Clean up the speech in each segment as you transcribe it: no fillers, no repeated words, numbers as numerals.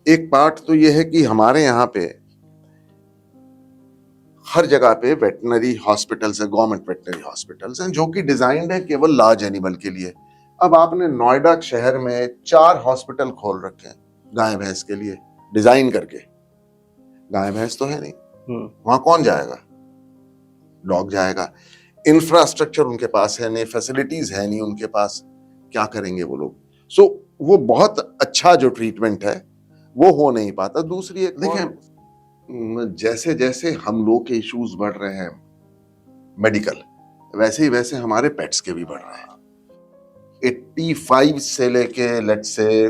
एक पार्ट तो ये है कि हमारे यहाँ पे हर जगह पे वेटनरी हॉस्पिटल्स हैं, गवर्नमेंट वेटनरी हॉस्पिटल्स हैं जो कि डिजाइंड है केवल लार्ज एनिमल के लिए। अब आपने नोएडा शहर में 4 हॉस्पिटल खोल रखे हैं गाय भैंस के लिए, डिजाइन करके। गाय भैंस तो है नहीं, वहां कौन जाएगा? डॉग जाएगा। इंफ्रास्ट्रक्चर उनके पास है नहीं, फैसिलिटीज है नहीं उनके पास, क्या करेंगे वो लोग? सो वो बहुत अच्छा जो ट्रीटमेंट है वो हो नहीं पाता। दूसरी एक देखिए, जैसे जैसे हम लोग के इश्यूज बढ़ रहे हैं मेडिकल, वैसे ही वैसे हमारे पेट्स के भी बढ़ रहे हैं। 85 से लेके लेट्स से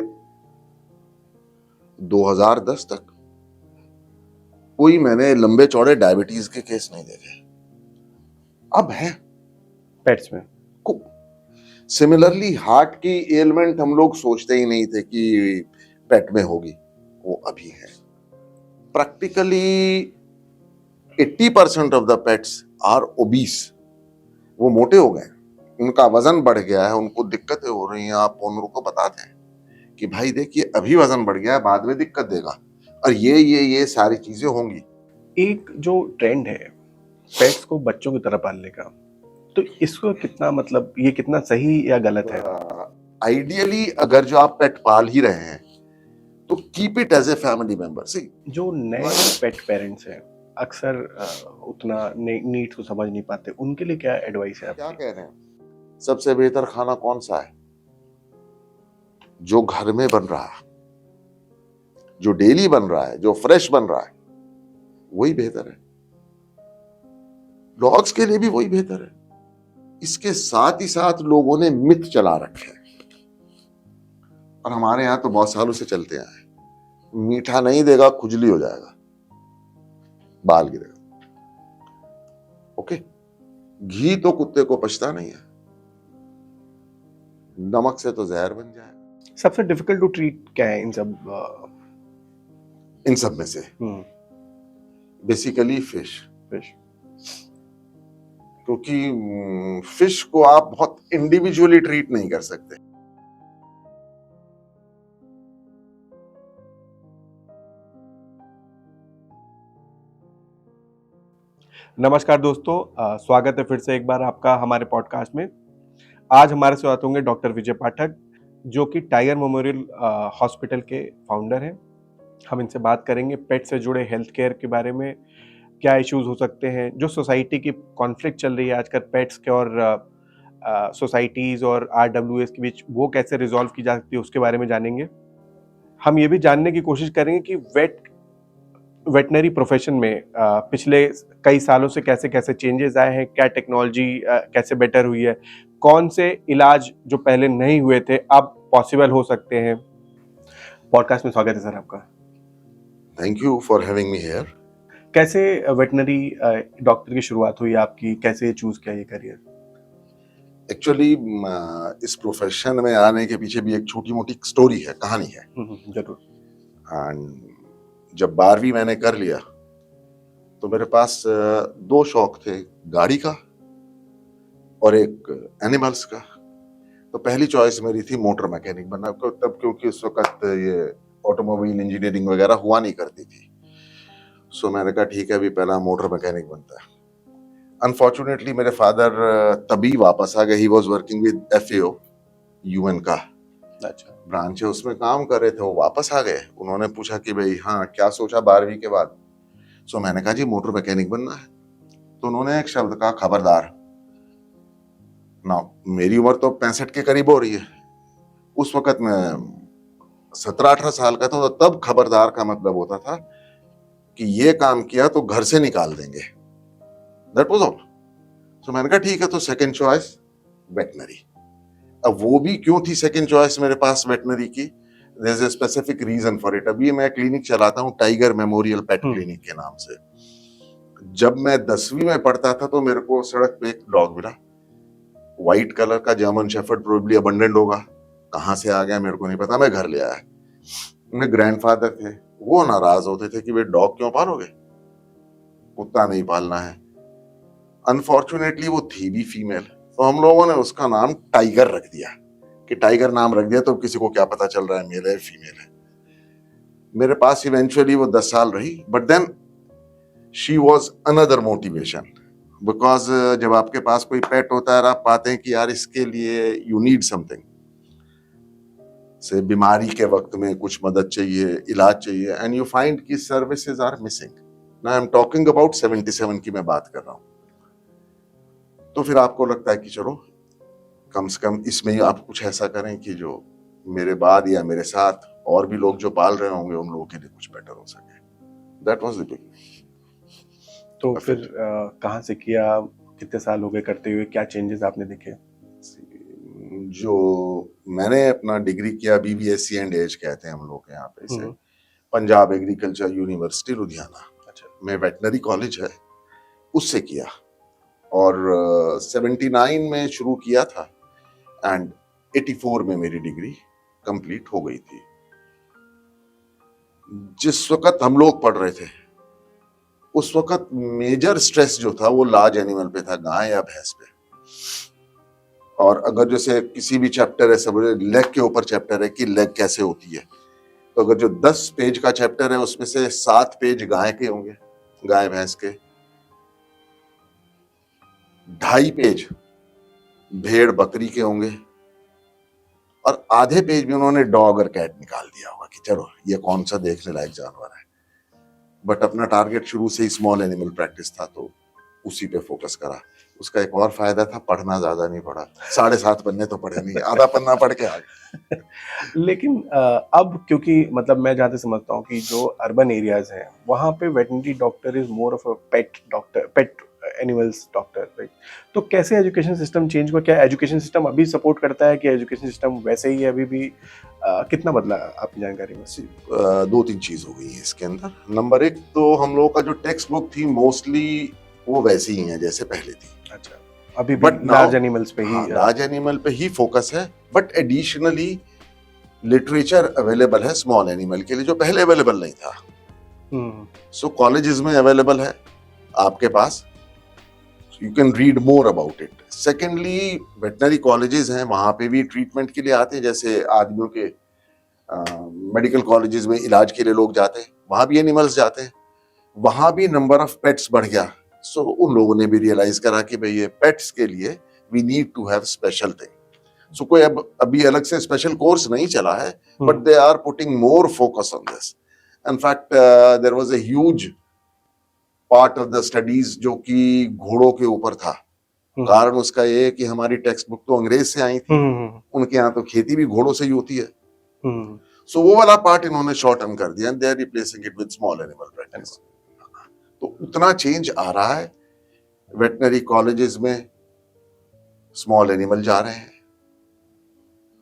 2010 तक कोई मैंने लंबे चौड़े डायबिटीज के केस नहीं देखे। अब है पेट्स में। सिमिलरली हार्ट की एलिमेंट हम लोग सोचते ही नहीं थे कि पेट में होगी, वो अभी है। Practically 80% of the pets are obese. वो मोटे हो गए, उनका वजन बढ़ गया है, उनको दिक्कतें हो रही हैं। आप ओनर को बताते हैं कि भाई देखिए अभी वजन बढ़ गया है, बाद में दिक्कत देगा, और ये सारी चीजें होंगी। एक जो ट्रेंड है पेट्स को बच्चों की तरह पालने का, तो इसको कितना मतलब ये कितना सही या गलत है? आइडियली अगर जो आप पेट पाल ही रहे हैं तो keep it as a family member. See जो नए पेट पेरेंट्स हैं अक्सर उतना नीड्स को समझ नहीं पाते, उनके लिए क्या एडवाइस है क्या आपकी? कह रहे हैं, सबसे बेहतर खाना कौन सा है? जो घर में बन रहा है, जो डेली बन रहा है, जो फ्रेश बन रहा है, वही बेहतर है। डॉग्स के लिए भी वही बेहतर है। इसके साथ ही साथ लोगों ने मिथ चला रखे हैं, और हमारे यहां तो बहुत सालों से चलते आए, मीठा नहीं देगा खुजली हो जाएगा, बाल गिरेगा। ओके, घी तो कुत्ते को पचता नहीं है, नमक से तो जहर बन जाए। सबसे डिफिकल्ट टू ट्रीट क्या है इन सब में से बेसिकली फिश, क्योंकि फिश को आप बहुत इंडिविजुअली ट्रीट नहीं कर सकते। नमस्कार दोस्तों, स्वागत है फिर से एक बार आपका हमारे पॉडकास्ट में। आज हमारे साथ होंगे डॉक्टर विजय पाठक, जो कि टाइगर मेमोरियल हॉस्पिटल के फाउंडर हैं। हम इनसे बात करेंगे पेट से जुड़े हेल्थ केयर के बारे में, क्या इश्यूज हो सकते हैं, जो सोसाइटी की कॉन्फ्लिक्ट चल रही है आजकल पेट्स के और सोसाइटीज़ और RWS के बीच, वो कैसे रिजॉल्व की जा सकती है उसके बारे में जानेंगे। हम ये भी जानने की कोशिश करेंगे कि वेटनरी प्रोफेशन में पिछले कई सालों से कैसे कैसे चेंजेस आए हैं, क्या टेक्नोलॉजी कैसे बेटर हुई है, कौन से इलाज जो पहले नहीं हुए थे अब पॉसिबल हो सकते हैं। पॉडकास्ट में स्वागत है सर आपका। Thank you for having me here. कैसे वेटनरी डॉक्टर की शुरुआत हुई आपकी, कैसे चूज किया ये करियर? एक्चुअली इस प्रोफेशन में आने के पीछे भी एक छोटी मोटी स्टोरी है, कहानी है। जरूर। एंड जब 12वीं मैंने कर लिया तो मेरे पास 2 शौक थे, गाड़ी का और एक एनिमल्स का। तो पहली चॉइस मेरी थी मोटर मैकेनिक बनना, तब क्योंकि उस वक्त ये ऑटोमोबाइल इंजीनियरिंग वगैरह हुआ नहीं करती थी। सो मैंने कहा ठीक है, अभी पहला मोटर मैकेनिक बनता है। अनफॉर्चुनेटली मेरे फादर तभी वापस आ गए। He was working with FAO, UN का अच्छा। ब्रांच है, उसमें काम कर रहे थे। वो वापस आ गए, उन्होंने पूछा कि भाई हाँ क्या सोचा 12वीं के बाद? सो मैंने कहा जी मोटर मैकेनिक बनना है। तो उन्होंने एक शब्द कहा, खबरदार। ना मेरी उम्र तो 65 के करीब हो रही है, उस वक्त मैं 17-18 साल का था, तो तब खबरदार का मतलब होता था कि ये काम किया तो घर से निकाल देंगे। That was all. सो मैंने कहा ठीक है, तो सेकंड चॉइस वेटनरी। अब वो भी क्यों थी सेकंड चॉइस मेरे पास वेटनरी की? There is a specific reason for it. अभी मैं क्लिनिक चलाता हूँ टाइगर मेमोरियल पेट क्लिनिक के नाम से। जब मैं 10वीं में पढ़ता था तो मेरे को सड़क पे एक डॉग मिला, व्हाइट कलर का जर्मन शेफर्ड, प्रोबेबली अबंडेंट होगा, कहां से आ गया मेरे को नहीं पता। मैं घर ले आया, मेरे ग्रैंडफादर थे, वो नाराज होते थे कि वे डॉग क्यों पालोगे, कुत्ता नहीं पालना है। अनफॉर्चुनेटली वो थी भी फीमेल, तो हम लोगों ने उसका नाम टाइगर रख दिया कि टाइगर नाम रख दिया तो किसी को क्या पता चल रहा है मेल है फीमेल है। मेरे पास इवेंचुअली वो 10 साल रही, but then she was another motivation, because जब आपके पास कोई पेट होता है और आप पाते हैं कि यार इसके लिए यू नीड समथिंग, से बीमारी के वक्त में कुछ मदद चाहिए, इलाज चाहिए, एंड यू फाइंड कि सर्विसेज आर मिसिंग। ना आई एम टॉकिंग अबाउट 77 की मैं बात कर रहा हूं। तो फिर आपको लगता है कि चलो कम से कम इसमें ही आप कुछ ऐसा करें कि जो मेरे बाद या मेरे साथ और भी लोग जो पाल रहे होंगे उन लोगों के लिए कुछ बेटर हो सके। That was the big. तो फिर कहाँ से किया, कितने साल हो गए करते हुए, क्या चेंजेस आपने देखे? जो मैंने अपना डिग्री किया BBSc एंड एज कहते हैं हम लोग यहाँ पे इसे, पंजाब एग्रीकल्चर यूनिवर्सिटी लुधियाना। अच्छा। में वेटनरी कॉलेज है, उससे किया, और 79 में शुरू किया था एंड 84 में मेरी डिग्री कंप्लीट हो गई थी। जिस वक्त हम लोग पढ़ रहे थे उस वक्त मेजर स्ट्रेस जो था वो लार्ज एनिमल पे था, गाय या भैंस पे। और अगर जैसे किसी भी चैप्टर है, सब लेग के ऊपर चैप्टर है कि लेग कैसे होती है, तो अगर जो 10 पेज का चैप्टर है उसमें से 7 पेज गाय के होंगे, गाय भैंस के, 2.5 पेज भेड़ बकरी के होंगे, और आधे पेज में उन्होंने डॉग और कैट निकाल दिया होगा कि चलो ये कौन सा देखने लायक जानवर है। बट अपना टारगेट शुरू से ही स्मॉल एनिमल प्रैक्टिस था, तो उसी पे फोकस करा। उसका एक और फायदा था, पढ़ना ज्यादा नहीं पड़ा, 7.5 पन्ने तो पढ़े नहीं, आधा पन्ना पढ़ के आ गए। लेकिन अब क्योंकि मतलब मैं जहाँ तक समझता हूँ कि जो अर्बन एरियाज हैं वहाँ पे veterinary doctor is more of a pet doctor, pet animals doctor, right? तो कैसे एजुकेशन सिस्टम चेंज हुआ? क्या एजुकेशन सिस्टम अभी सपोर्ट करता है कि एजुकेशन सिस्टम वैसे ही है अभी भी? कितना बदला आपकी जानकारी में? 2-3 चीज हो गई है इसके अंदर। नंबर 1 तो हम लोग का जो टेक्स्ट बुक थी मोस्टली वो वैसी ही है जैसे पहले थी। अच्छा, अभी भी बट लार्ज एनिमल्स पे ही? हाँ, लार्ज एनिमल पे ही फोकस है, बट एडिशनली लिटरेचर अवेलेबल है स्मॉल एनिमल के लिए जो पहले अवेलेबल नहीं था। सो कॉलेजेस में अवेलेबल है आपके पास, you can read more about it. Secondly veterinary colleges हैं, वहां पे भी ट्रीटमेंट के लिए आते हैं, जैसे आदमियों के मेडिकल कॉलेजेस में इलाज के लिए लोग जाते हैं, वहां भी एनिमल्स जाते हैं, वहां भी नंबर ऑफ पेट्स बढ़ गया। सो उन लोगों ने भी रियलाइज करा कि भाई ये पेट्स के लिए we need to have special thing. So कोई अभी अलग से स्पेशल कोर्स नहीं चला है, but they are putting more focus on this. In fact there was a huge part of the studies जो कि घोड़ों के ऊपर था। कारण उसका ये कि हमारी टेक्स्ट बुक तो अंग्रेज से आई थी, उनके यहाँ तो खेती भी घोड़ों से ही होती है। सो वो वाला पार्ट इन्होंने शॉर्टन कर दिया, and they are replacing it with small animal practice. तो उतना चेंज आ रहा है वेटनरी कॉलेजेस में, स्मॉल एनिमल जा रहे हैं,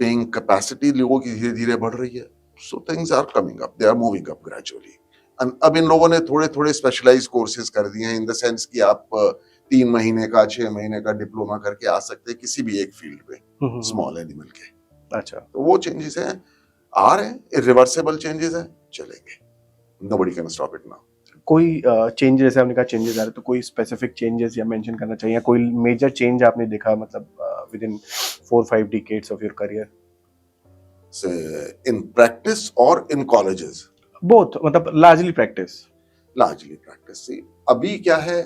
पेइंग कैपेसिटी लोगों की धीरे धीरे बढ़ रही है। So things are coming up, they are moving up gradually. अब इन लोगों ने थोड़े थोड़े स्पेशलाइज कोर्सेज कर दिए हैं, इन द सेंस कि आप 3 महीने का 6 महीने का डिप्लोमा करके आ सकते हैं किसी भी एक फील्ड में स्मॉल एनिमल के। अच्छा, तो वो चेंजेस हैं, आ रहे हैं, इरिवर्सिबल चेंजेस हैं, चलेंगे, nobody can stop it now. कोई चेंज, जैसे आपने कहा चेंजेस आ रहे, तो कोई स्पेसिफिक चेंजेस या मेंशन करना चाहिए, कोई मेजर चेंज आपने देखा मतलब with in 4-5 decades of your career? In practice और इन कॉलेजेस? बोथ, मतलब लार्जली प्रैक्टिस। Largely practice. अभी क्या है,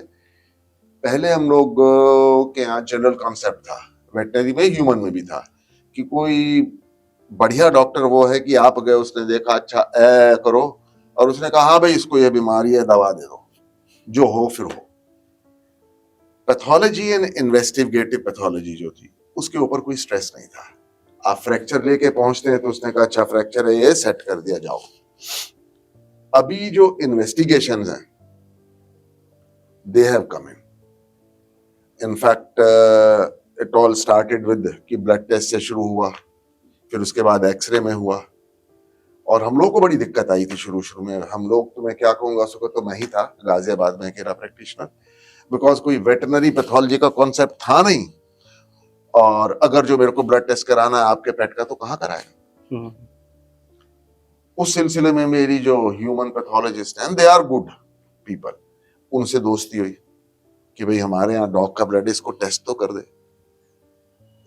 पहले हम लोग के यहाँ जनरल कॉन्सेप्ट था, वेटनरी में ह्यूमन में भी था, कि कोई बढ़िया डॉक्टर वो है कि आप गए, उसने देखा अच्छा करो, और उसने कहा हाँ भाई इसको ये बीमारी है, दवा दे दो, जो हो फिर हो। पैथोलॉजी एंड इन्वेस्टिगेटिव पैथोलॉजी जो थी उसके ऊपर कोई स्ट्रेस नहीं था। आप फ्रैक्चर लेके पहुंचते हैं तो उसने कहा अच्छा फ्रैक्चर है, ये सेट कर दिया, जाओ। अभी जो इन्वेस्टिगेशंस हैं they have come in. In fact it all started with कि ब्लड टेस्ट से शुरू हुआ, फिर उसके बाद एक्सरे में हुआ, और हम लोग को बड़ी दिक्कत आई थी शुरू शुरू में। हम लोग, तो मैं क्या कहूंगा, उसको तो मैं ही था गाजियाबाद में अकेला प्रैक्टिशनर, बिकॉज कोई वेटनरी पैथोलॉजी का कॉन्सेप्ट था नहीं, और अगर जो मेरे को ब्लड टेस्ट कराना है आपके पेट का तो कहाँ कराएगा। उस सिलसिले में मेरी जो ह्यूमन पैथोलॉजिस्ट हैं, दे आर गुड पीपल, उनसे दोस्ती हुई कि भाई हमारे यहाँ डॉग का ब्लड, इसको टेस्ट तो कर दे।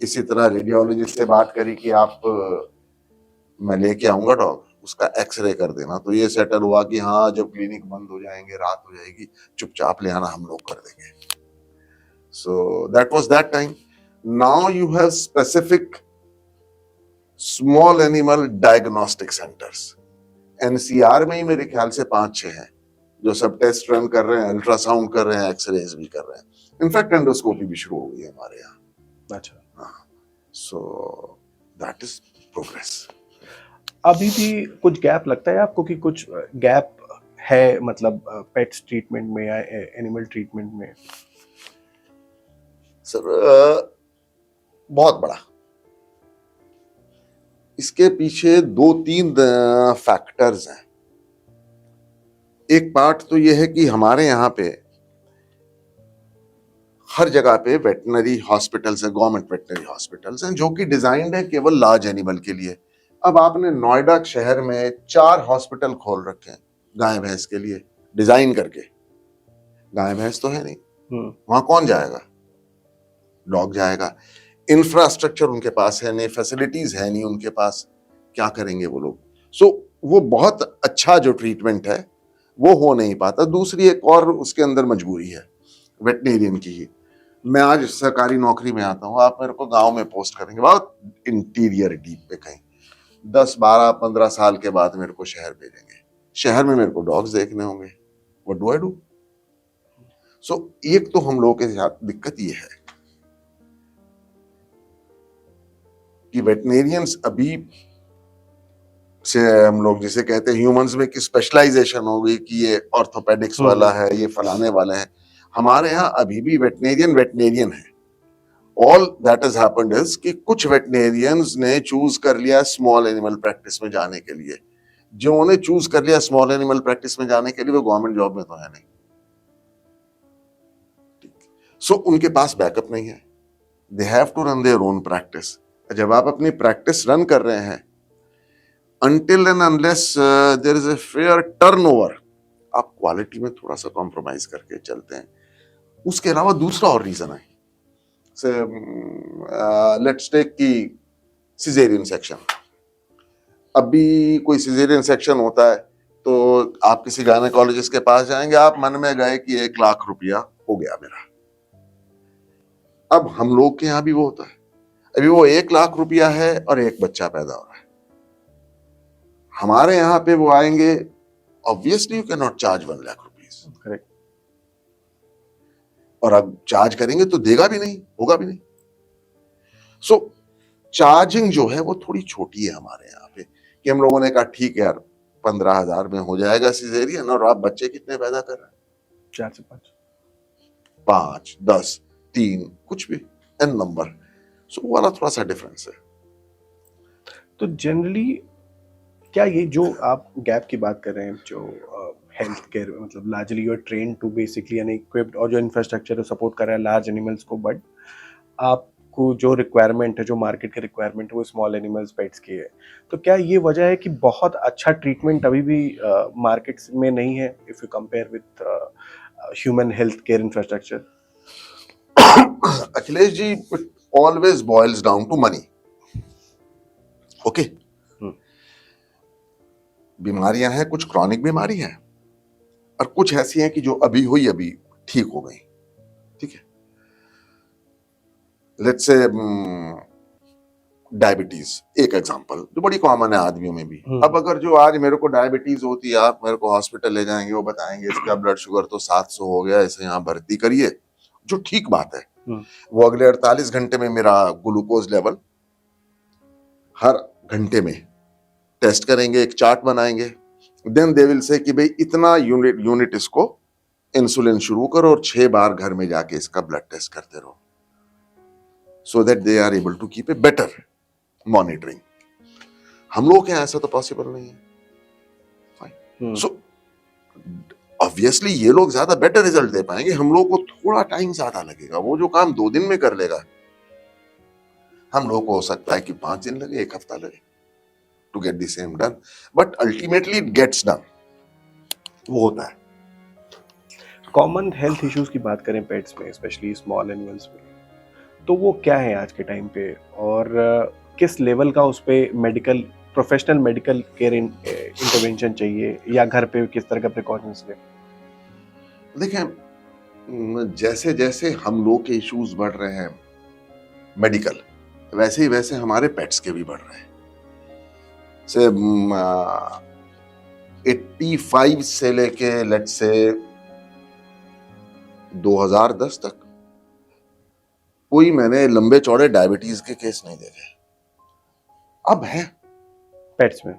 इसी तरह रेडियोलॉजिस्ट से बात करी कि आप मैं लेके आऊंगा डॉग, उसका एक्सरे कर देना। तो ये सेटल हुआ कि हाँ, जब क्लिनिक बंद हो जाएंगे, रात हो जाएगी, चुपचाप ले आना, हम लोग कर देंगे। So that was that time. Now you have specific small animal diagnostic centres. NCR में ही मेरे ख्याल से 5-6 हैं जो सब टेस्ट रन कर रहे हैं, अल्ट्रासाउंड कर रहे हैं, एक्सरेज भी कर रहे हैं। इनफैक्ट एंडोस्कोपी भी शुरू हो गई है हमारे यहाँ। अच्छा, हाँ, सो दैट इज प्रोग्रेस। अभी भी कुछ गैप लगता है आपको कि कुछ गैप है, मतलब पेट्स ट्रीटमेंट में या एनिमल ट्रीटमेंट में? सर बहुत बड़ा। इसके पीछे 2-3 फैक्टर्स हैं। एक पार्ट तो यह है कि हमारे यहाँ पे हर जगह पे वेटनरी हॉस्पिटल्स हैं, गवर्नमेंट वेटनरी हॉस्पिटल्स हैं, जो कि डिजाइंड है केवल लार्ज एनिमल के लिए। अब आपने नोएडा शहर में 4 हॉस्पिटल खोल रखे हैं गाय भैंस के लिए, डिजाइन करके। गाय भैंस तो है नहीं, वहां कौन जाएगा? डॉग जाएगा। इंफ्रास्ट्रक्चर उनके पास है नहीं, फैसिलिटीज है नहीं उनके पास, क्या करेंगे वो लोग? सो वो बहुत अच्छा जो ट्रीटमेंट है वो हो नहीं पाता। दूसरी एक और उसके अंदर मजबूरी है वेटनेरियन की ही। मैं आज सरकारी नौकरी में आता हूँ, आप मेरे को गांव में पोस्ट करेंगे, बहुत इंटीरियर डीप पे कहीं, 10-12-15 साल के बाद मेरे को शहर भेजेंगे। शहर में मेरे को डॉग्स देखने होंगे, व्हाट डू आई डू? सो एक तो हम लोगों के साथ दिक्कत ये है कि वेटनेरियंस अभी से हम लोग जिसे कहते हैं ह्यूमंस में कि स्पेशलाइजेशन हो गई कि ये ऑर्थोपेडिक्स वाला है, ये फलाने वाला है। हमारे यहाँ अभी भी वेटनेरियन है। All that has happened is कि कुछ वेटनेरियंस ने चूज कर लिया स्मॉल एनिमल प्रैक्टिस में जाने के लिए। जो उन्हें चूज कर लिया स्मॉल एनिमल प्रैक्टिस में जाने के लिए, वो गवर्नमेंट जॉब में तो है नहीं। सो उनके पास बैकअप नहीं है, they have to run their own practice. जब आप अपनी प्रैक्टिस रन कर रहे हैं, until and unless there is a fair turnover, आप क्वालिटी में थोड़ा सा कॉम्प्रोमाइज करके चलते हैं। उसके अलावा दूसरा और रीजन है, लेट्स टेक की सिजेरियन सेक्शन। अभी कोई सिजेरियन सेक्शन होता है तो आप किसी गायनेकोलॉजिस्ट के पास जाएंगे, आप मन में गए कि 1 लाख रुपया हो गया मेरा। अब हम लोग के यहाँ भी वो होता है, अभी वो 1 लाख रुपया है और एक बच्चा पैदा हो रहा है। हमारे यहाँ पे वो आएंगे, obviously you can not charge 1 lakh rupees, correct. और अब चार्ज करेंगे तो देगा भी नहीं, होगा भी नहीं। सो चार्जिंग जो है वो थोड़ी छोटी है हमारे यहाँ पे, कि हम लोगों ने कहा ठीक है यार 15,000 में हो जाएगा सिजेरियन, और आप बच्चे कितने पैदा कर रहे हैं? 4 से 5, 5, 10, 3, कुछ भी एन नंबर। सो वो वाला थोड़ा सा डिफरेंस है। तो जनरली क्या ये जो आप गैप की बात कर रहे हैं, जो हेल्थ केयर मतलब largely you are train to basically unequipped, और जो इंफ्रास्ट्रक्चर सपोर्ट कर रहा है लार्ज एनिमल्स को, बट आपको जो रिक्वायरमेंट है, जो मार्केट की रिक्वायरमेंट है, वो स्मॉल एनिमल्स पेट्स की है। तो क्या ये वजह है कि बहुत अच्छा ट्रीटमेंट अभी भी मार्केट्स में नहीं है if you compare with human health care infrastructure? Akhilesh ji, it always boils down to money. Okay, बीमारियां हैं, कुछ क्रॉनिक बीमारी हैं और कुछ ऐसी हैं कि जो अभी हुई अभी ठीक हो गई। ठीक है, लेट्स से डायबिटीज एक एग्जांपल जो बड़ी कॉमन है आदमियों में भी। अब अगर जो आज मेरे को डायबिटीज होती है, आप मेरे को हॉस्पिटल ले जाएंगे, वो बताएंगे इसका ब्लड शुगर तो 700 हो गया, इसे यहाँ भर्ती करिए, जो ठीक बात है। वो अगले 48 घंटे में मेरा ग्लूकोज लेवल हर घंटे में टेस्ट करेंगे, एक चार्ट बनाएंगे, देन दे विल से कि भाई इतना यूनिट इसको इंसुलिन शुरू करो और 6 बार घर में जाके इसका ब्लड टेस्ट करते रहो, so that they are able to keep a better monitoring. हम लोग के यहाँ ऐसा तो पॉसिबल नहीं है। सो ऑब्वियसली ये लोग ज्यादा बेटर रिजल्ट दे पाएंगे, हम लोग को थोड़ा टाइम ज्यादा लगेगा। वो जो काम 2 दिन में कर लेगा, हम लोग को हो सकता है कि 5 दिन लगे, 1 हफ्ता लगे to get the same done, but ultimately it gets done। वो होता है। कॉमन हेल्थ इश्यूज की बात करें पेट्स में, स्पेशली स्मॉल एनिमल्स में, तो वो क्या है आज के टाइम पे, और किस लेवल का उस पे medical professional medical care intervention चाहिए या घर पे किस तरह का प्रिकॉशंस ले? देखें, जैसे जैसे हम लोग के इश्यूज बढ़ रहे हैं मेडिकल, वैसे ही वैसे हमारे पेट्स के भी बढ़ रहे हैं। से 85 से लेके लेट्स से 2010 तक कोई मैंने लंबे चौड़े डायबिटीज के केस नहीं देखे। अब है पेट्स में।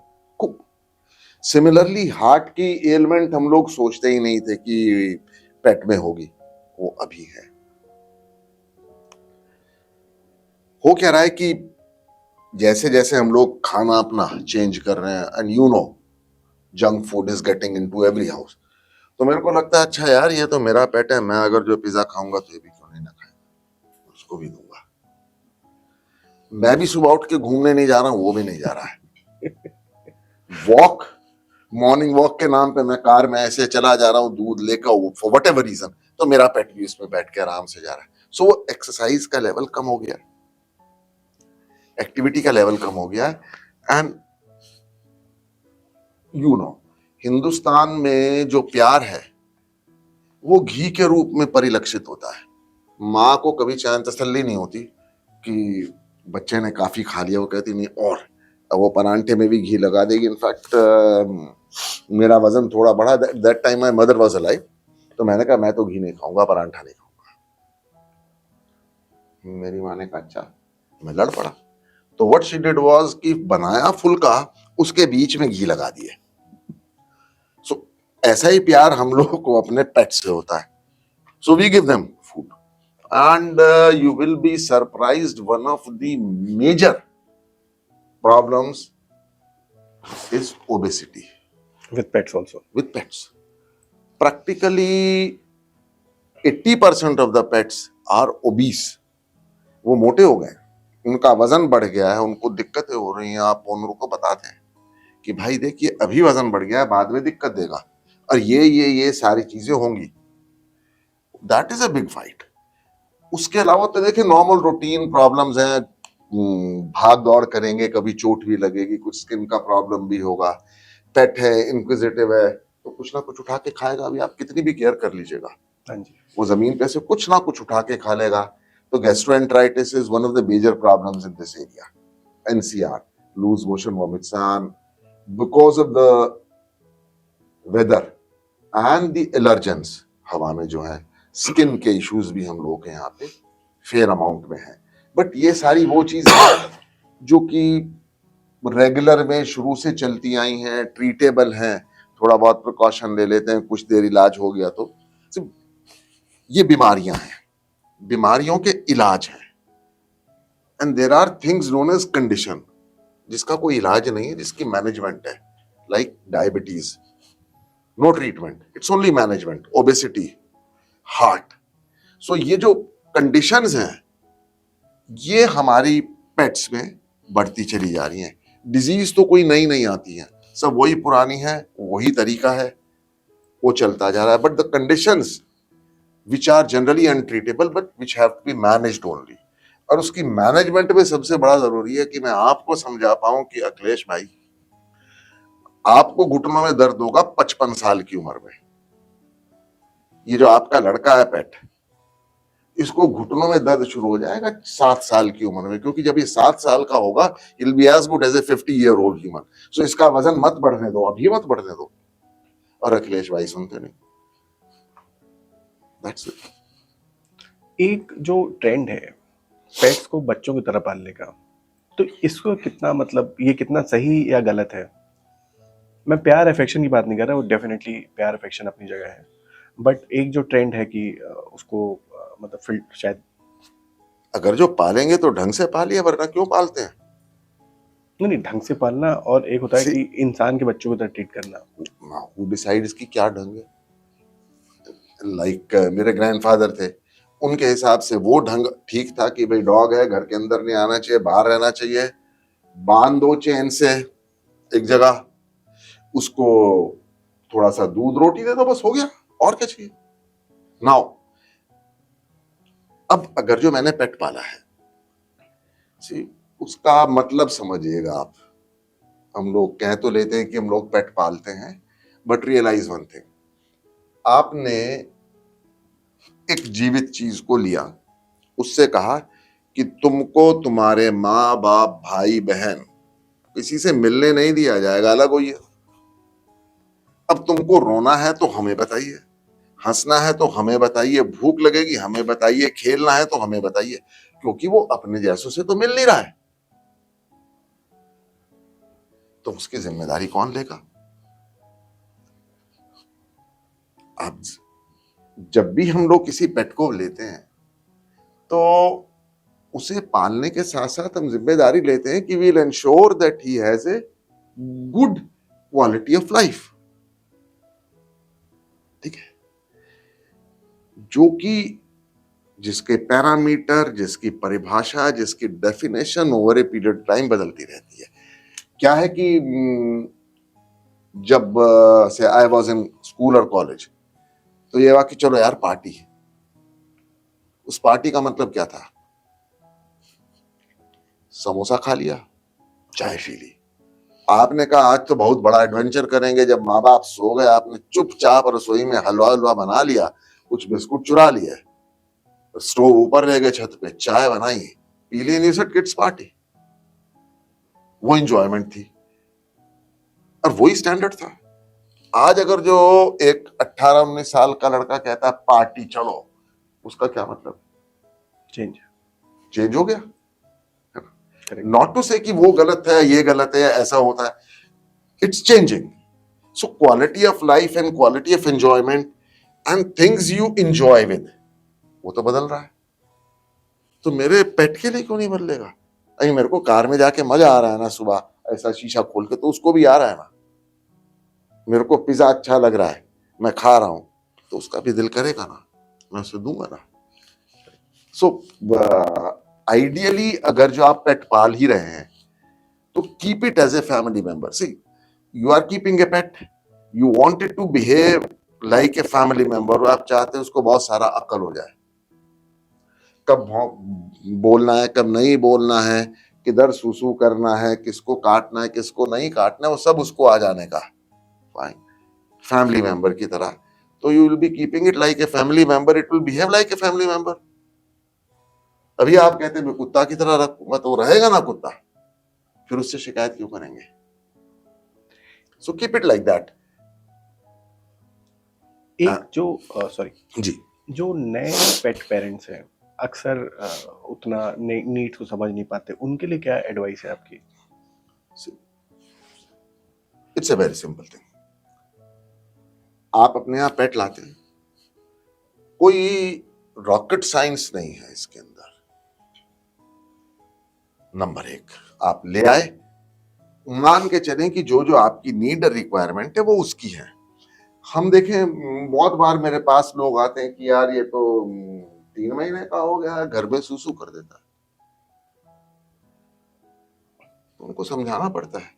सिमिलरली हार्ट की एलिमेंट हम लोग सोचते ही नहीं थे कि पेट में होगी, वो अभी है। हो क्या रहा है कि जैसे जैसे हम लोग खाना अपना चेंज कर रहे हैं, and you know junk food is getting into every house, तो मेरे को लगता है अच्छा यार ये तो मेरा पेट है, मैं अगर जो पिज्जा खाऊंगा तो ये भी क्यों नहीं ना खाए, उसको भी दूंगा। मैं भी सुबह उठ के घूमने नहीं जा रहा हूं, वो भी नहीं जा रहा है। वॉक, मॉर्निंग वॉक के नाम पे मैं कार में ऐसे चला जा रहा हूं दूध लेकर फॉर वट एवर रीजन, तो मेरा पेट भी उसमें बैठ के आराम से जा रहा है। सो एक्सरसाइज का लेवल कम हो गया, एक्टिविटी का लेवल कम हो गया। एंड यू नो हिंदुस्तान में जो प्यार है वो घी के रूप में परिलक्षित होता है। माँ को कभी चैन तसल्ली नहीं होती कि बच्चे ने काफी खा लिया, वो कहती नहीं और, अब वो परांठे में भी घी लगा देगी। इनफैक्ट मेरा वजन थोड़ा बढ़ा, that time my mother was alive, तो मैंने कहा मैं तो घी नहीं खाऊंगा, परांठा नहीं खाऊंगा। मेरी माँ ने कहा अच्छा, मैं लड़ पड़ा। तो व्हाट शी डिड वाज कि बनाया फुल्का, उसके बीच में घी लगा दिए। सो ऐसा ही प्यार हम लोगों को अपने पेट से होता है। So we give them food and you will be surprised, one of the major problems is obesity With pets also. with pets. Practically 80% of the pets are obese. वो मोटे हो गए, उनका वजन बढ़ गया है, उनको दिक्कतें हो रही हैं। आप ओनर को बताते हैं कि भाई देखिए अभी वजन बढ़ गया है, बाद में दिक्कत देगा, और ये सारी चीजें होंगी। That is a big fight. उसके अलावा तो देखिए नॉर्मल रूटीन प्रॉब्लम्स हैं, भाग दौड़ करेंगे, कभी चोट भी लगेगी, कुछ स्किन का प्रॉब्लम भी होगा। पेट है, इंक्विजिटिव है, तो कुछ ना कुछ उठा के खाएगा। अभी आप कितनी भी केयर कर लीजिएगा, हाँ जी। वो जमीन पे से कुछ ना कुछ उठा के खा लेगा। तो gastroenteritis is one of the major problems in this area. NCR, loose motion vomits, because of the weather and the allergens, हवा में जो है स्किन के इश्यूज भी हम लोग के यहाँ पे फेयर अमाउंट में है। बट ये सारी वो चीजें जो कि रेगुलर में शुरू से चलती आई हैं, ट्रीटेबल हैं, थोड़ा बहुत प्रिकॉशन ले लेते हैं, कुछ देर इलाज हो गया तो ये बीमारियां हैं, बीमारियों के इलाज हैं। And there are things known as condition, जिसका कोई इलाज नहीं है, जिसकी मैनेजमेंट है। Like diabetes, no treatment, it's only management. Obesity, heart. So ये जो कंडीशंस हैं ये हमारी पेट्स में बढ़ती चली जा रही हैं। डिजीज तो कोई नई नहीं आती है, सब वही पुरानी है, वही तरीका है, वो चलता जा रहा है। But the conditions which are generally untreatable but which have to be managed only. और उसकी मैनेजमेंट में सबसे बड़ा जरूरी है कि मैं आपको समझा पाऊं कि अखिलेश भाई, आपको घुटनों में दर्द होगा 55 साल की उम्र में। ये जो आपका लड़का है पेट, इसको घुटनों में दर्द शुरू हो जाएगा 7 साल की उम्र में, क्योंकि जब ये 7 साल का होगा it will be as good as a 50-year-old human. So इसका वजन मत बढ़ने दो, अभी मत बढ़ने दो। और अखिलेश भाई सुनते नहीं। That's it. एक जो ट्रेंड है पेट्स को बच्चों की तरह पालने का, तो इसको कितना मतलब ये कितना सही या गलत है? मैं प्यार अफेक्शन की बात नहीं कर रहा, वो डेफिनेटली प्यार अफेक्शन अपनी जगह है, बट एक जो ट्रेंड है कि उसको मतलब फिल्ट शायद। अगर जो पालेंगे तो ढंग से पालिए, वरना क्यों पालते हैं? नहीं, ढंग से पालना और एक होता है कि इंसान के बच्चों की तरह ट्रीट करना। हु डिसाइड्स कि क्या ढंग है? लाइक मेरे ग्रैंडफादर थे, उनके हिसाब से वो ढंग ठीक था कि भाई डॉग है, घर के अंदर नहीं आना चाहिए, बाहर रहना चाहिए, बांध दो चेन से एक जगह, उसको थोड़ा सा दूध रोटी दे दो, बस हो गया, और क्या चाहिए। नाउ अब अगर जो मैंने पेट पाला है, उसका मतलब समझिएगा आप। हम लोग कह तो लेते हैं कि हम लोग पेट पालते हैं, बट रियलाइज वन थिंग, आपने एक जीवित चीज को लिया, उससे कहा कि तुमको तुम्हारे माँ बाप भाई बहन किसी से मिलने नहीं दिया जाएगा, अलग होइए। अब तुमको रोना है तो हमें बताइए, हंसना है तो हमें बताइए, भूख लगेगी हमें बताइए, खेलना है तो हमें बताइए, क्योंकि वो अपने जैसों से तो मिल नहीं रहा है। तो उसकी जिम्मेदारी कौन लेगा? अब जब भी हम लोग किसी पेट को लेते हैं तो उसे पालने के साथ साथ हम जिम्मेदारी लेते हैं कि we'll ensure that he has a good quality of life. ठीक है, जो कि जिसके पैरामीटर, जिसकी परिभाषा, जिसकी definition over a period time बदलती रहती है। क्या है कि जब से आई वाज इन स्कूल और कॉलेज, तो ये हुआ कि चलो यार पार्टी है। उस पार्टी का मतलब क्या था? समोसा खा लिया, चाय पी ली। आपने कहा आज तो बहुत बड़ा एडवेंचर करेंगे। जब माँ बाप सो गए, आपने चुपचाप रसोई में हलवा हलवा बना लिया, कुछ बिस्कुट चुरा लिए, स्टोव ऊपर ले गए, छत पे चाय बनाई, पी ली, न्यू सेट किड्स पार्टी। वो इंजॉयमेंट थी और वही स्टैंडर्ड था। आज अगर जो एक 18-19 साल का लड़का कहता है पार्टी चलो, उसका क्या मतलब? चेंज हो गया। नॉट टू से कि वो गलत है, ये गलत है, ऐसा होता है, it's changing. So quality of life and quality of enjoyment and things you enjoy with, वो तो बदल रहा है। तो मेरे पेट के लिए क्यों नहीं बदलेगा? अरे मेरे को कार में जाके मजा आ रहा है ना, सुबह ऐसा शीशा खोल के, तो उसको भी आ रहा है ना। मेरे को पिज्जा अच्छा लग रहा है, मैं खा रहा हूं, तो उसका भी दिल करेगा ना, मैं उसे दूंगा ना। सो आइडियली अगर जो आप पेट पाल ही रहे हैं तो keep it as a family member. See, you are keeping a pet, you want it to behave like a family member. आप चाहते हैं उसको बहुत सारा अक्ल हो जाए, कब बोलना है, कब नहीं बोलना है, किधर सूसू करना है, किसको काटना है, किसको नहीं काटना है, वो सब उसको आ जाने का। फाइन, फैमिली मेंबर की तरह। तो you will B keeping it like a family member, it will behave like a family member. अभी आप कहते हैं मैं कुत्ता की तरह रखूंगा, तो रहेगा ना कुत्ता, फिर उससे शिकायत क्यों करेंगे? So keep it like that. एक जो सॉरी जी, जो नए पेट पेरेंट्स हैं, अक्सर उतना नीड्स को समझ नहीं पाते, उनके लिए क्या एडवाइस है आपकी? It's a very simple thing. आप अपने यहाँ पेट लाते हैं, कोई रॉकेट साइंस नहीं है इसके अंदर। नंबर एक, आप ले आए, मान के चलें कि जो जो आपकी नीड रिक्वायरमेंट है वो उसकी है। हम देखें बहुत बार मेरे पास लोग आते हैं कि यार ये तो 3 महीने का हो गया है, घर में सूसू कर देता है। तो उनको समझाना पड़ता है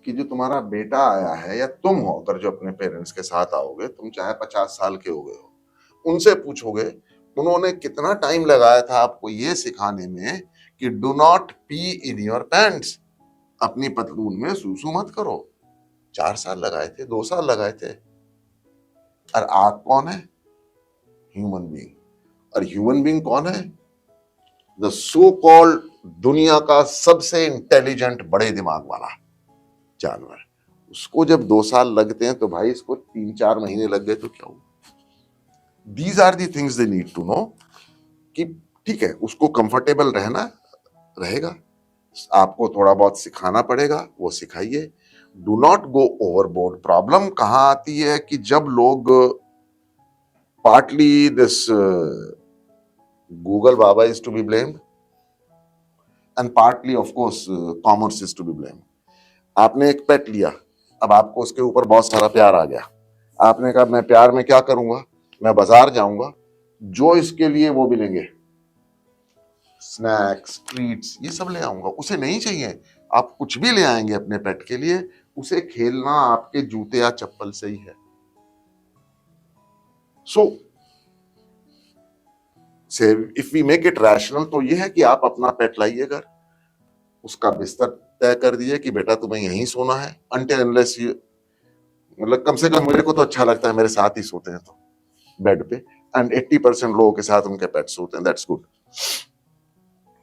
कि जो तुम्हारा बेटा आया है, या तुम हो अगर जो अपने पेरेंट्स के साथ आओगे, तुम चाहे 50 साल के हो गए हो, उनसे पूछोगे उन्होंने कितना टाइम लगाया था आपको ये सिखाने में कि do not P in your pants, अपनी पतलून में सूसू मत करो। 4 साल लगाए थे, 2 साल लगाए थे। और आप कौन है? Human being. और ह्यूमन बीइंग कौन है? द सो कॉल्ड दुनिया का सबसे इंटेलिजेंट बड़े दिमाग वाला जानवर। उसको जब 2 साल लगते हैं तो भाई इसको 3-4 महीने लग गए तो क्या हुआ? These are the things they need to know कि ठीक है, उसको कंफर्टेबल रहना रहेगा, आपको थोड़ा बहुत सिखाना पड़ेगा, वो सिखाइए। Do not go overboard. Problem कहां आती है कि जब लोग partly this Google baba is to be blamed and partly of course commerce is to be blamed. आपने एक पेट लिया, अब आपको उसके ऊपर बहुत सारा प्यार आ गया। आपने कहा मैं प्यार में क्या करूंगा, मैं बाजार जाऊंगा, जो इसके लिए वो मिलेंगे, स्नैक्स, ट्रीट्स, ये सब ले आऊंगा। उसे नहीं चाहिए आप कुछ भी ले आएंगे अपने पेट के लिए, उसे खेलना आपके जूते या चप्पल से ही है। So if we make it rational, तो ये है कि आप अपना पेट लाइए घर, उसका बिस्तर तय कर दिए कि बेटा तुम्हें यहीं सोना है अनटिल अनलेस यू, मतलब कम से कम मेरे को तो अच्छा लगता है मेरे साथ ही सोते हैं तो बेड पे, एंड 80% लोगों के साथ उनके पेट सोते हैं, दैट्स गुड।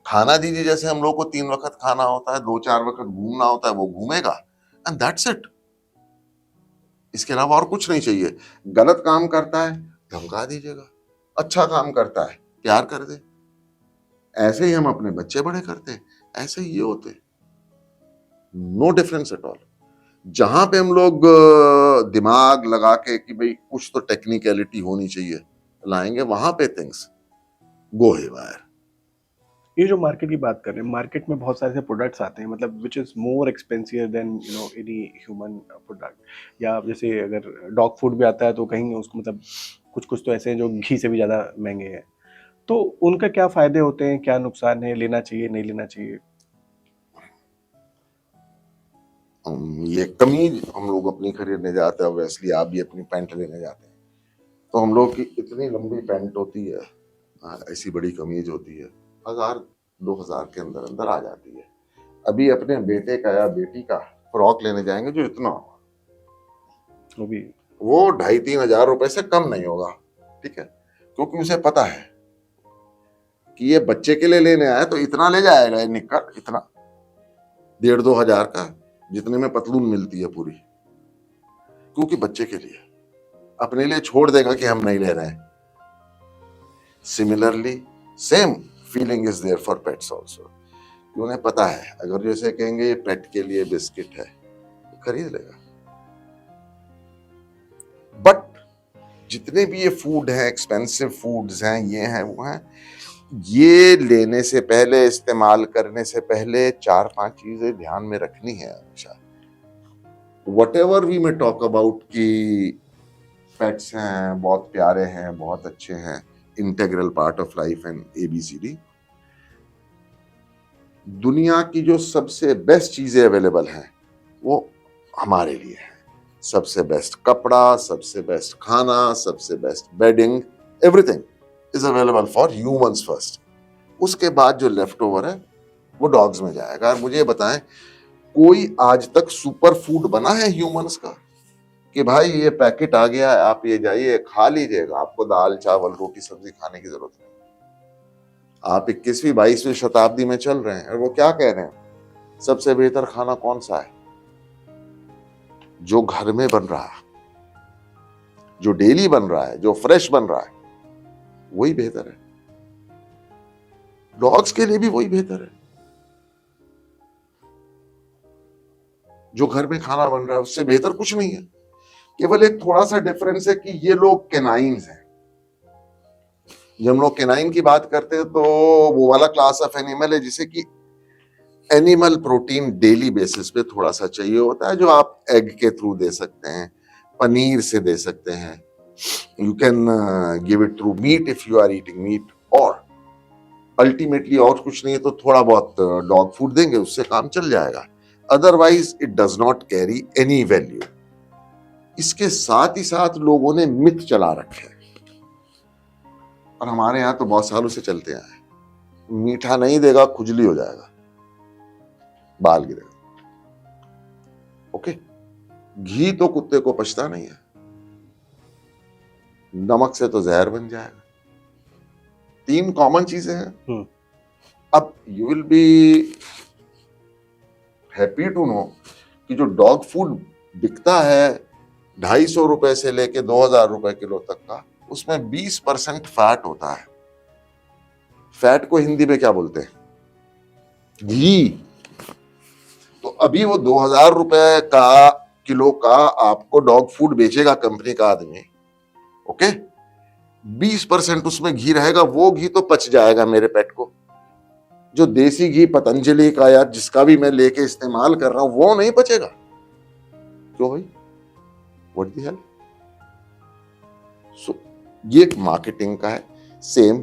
खाना दीजिए, जैसे हम लोग को 3 वक्त खाना होता है, 2-4 वक्त घूमना होता है, वो घूमेगा, एंड दैट्स इट। इसके अलावा और कुछ नहीं चाहिए। गलत काम करता है धमका दीजिएगा, अच्छा काम करता है प्यार कर दे। ऐसे ही हम अपने बच्चे बड़े करते हैं, ऐसे ही ये होते हैं, नो डिफरेंस एट ऑल। जहां पे हम लोग दिमाग लगा के कि भाई कुछ तो टेक्निकलिटी होनी चाहिए लाएंगे, वहां पे थिंग्स गो हेवायर। ये जो मार्केट की बात कर रहे हैं, मार्केट में बहुत सारे प्रोडक्ट्स आते हैं, मतलब which is more expensive than any human product. या जैसे अगर डॉग फूड भी आता है तो कहीं उसको मतलब कुछ कुछ तो ऐसे हैं जो घी से भी ज़्यादा महंगे हैं। तो उनका क्या फ़ायदे होते हैं, क्या नुकसान है, लेना चाहिए नहीं लेना चाहिए? ये कमीज हम लोग अपनी खरीदने जाते हैं, वैसली आप भी अपनी पैंट लेने जाते हैं, तो हम लोग की इतनी लंबी पैंट होती है, ऐसी बड़ी कमीज होती है, 1000-2000 के अंदर अंदर आ जाती है। अभी अपने बेटे का या बेटी का फ्रॉक लेने जाएंगे जो इतना होगा, वो भी वो 2,500-3 हजार रुपए से कम नहीं होगा, ठीक है, क्योंकि उसे पता है कि ये बच्चे के लिए लेने आया तो इतना ले जाएगा, ये निक्कर इतना 1,500-2 हजार का, जितने में पतलून मिलती है पूरी, क्योंकि बच्चे के लिए, अपने लिए छोड़ देगा कि हम नहीं ले रहे हैं। Similarly same feeling is there for pets also. उन्हें पता है अगर जैसे कहेंगे ये पेट के लिए बिस्किट है, तो खरीद लेगा। बट जितने भी ये फूड हैं, एक्सपेंसिव फूड्स हैं, ये हैं वो हैं, ये लेने से पहले, इस्तेमाल करने से पहले 4-5 चीजें ध्यान में रखनी है हमेशा। वटेवर वी में टॉक अबाउट कि पेट्स हैं, बहुत प्यारे हैं, बहुत अच्छे हैं, integral part of life and ABCD, दुनिया की जो सबसे बेस्ट चीजें अवेलेबल हैं वो हमारे लिए है। सबसे बेस्ट कपड़ा, सबसे बेस्ट खाना, सबसे best bedding, everything is available for humans first. उसके बाद जो लेफ्ट ओवर है वो डॉग्स में जाएगा। और मुझे बताएं, कोई आज तक सुपर फूड बना है ह्यूमंस का कि भाई ये पैकेट आ गया है, आप ये जाइए खा लीजिएगा, आपको दाल चावल रोटी सब्जी खाने की जरूरत नहीं। आप 21वीं-22वीं शताब्दी में चल रहे हैं और वो क्या कह रहे हैं, सबसे बेहतर खाना कौन सा है? जो घर में बन रहा है, जो डेली बन रहा है, जो फ्रेश बन रहा है, वही बेहतर है। डॉग्स के लिए भी वही बेहतर है। जो घर में खाना बन रहा है उससे बेहतर कुछ नहीं है। केवल एक थोड़ा सा डिफरेंस है कि ये लोग कैनाइन्स हैं। जब हम लोग कैनाइन की बात करते हैं तो वो वाला क्लास ऑफ एनिमल है जिसे कि एनिमल प्रोटीन डेली बेसिस पे थोड़ा सा चाहिए होता है, जो आप एग के थ्रू दे सकते हैं, पनीर से दे सकते हैं, you can give it through meat if you are eating meat, और अल्टीमेटली और कुछ नहीं है तो थोड़ा बहुत डॉग फूड देंगे, उससे काम चल जाएगा। Otherwise it does not carry any value. इसके साथ ही साथ लोगों ने मिथ चला रखे हैं, और हमारे यहाँ तो बहुत सालों से चलते आए, मीठा नहीं देगा खुजली हो जाएगा, बाल गिरेगा। ओके, घी तो कुत्ते को पचता नहीं है, नमक से तो जहर बन जाएगा। 3 कॉमन चीजें हैं। अब you will be happy to know कि जो डॉग फूड बिकता है 250 रुपए से लेके 2000 रुपए किलो तक का, उसमें 20% फैट होता है। फैट को हिंदी में क्या बोलते हैं? घी। तो अभी वो 2000 रुपए का किलो का आपको डॉग फूड बेचेगा कंपनी का आदमी, ओके, 20% उसमें घी रहेगा, वो घी तो पच जाएगा मेरे पेट को। जो देसी घी पतंजलि का या जिसका भी मैं लेके इस्तेमाल कर रहा हूं वो नहीं पचेगा। क्यों भाई? What the hell? सो ये मार्केटिंग का है। सेम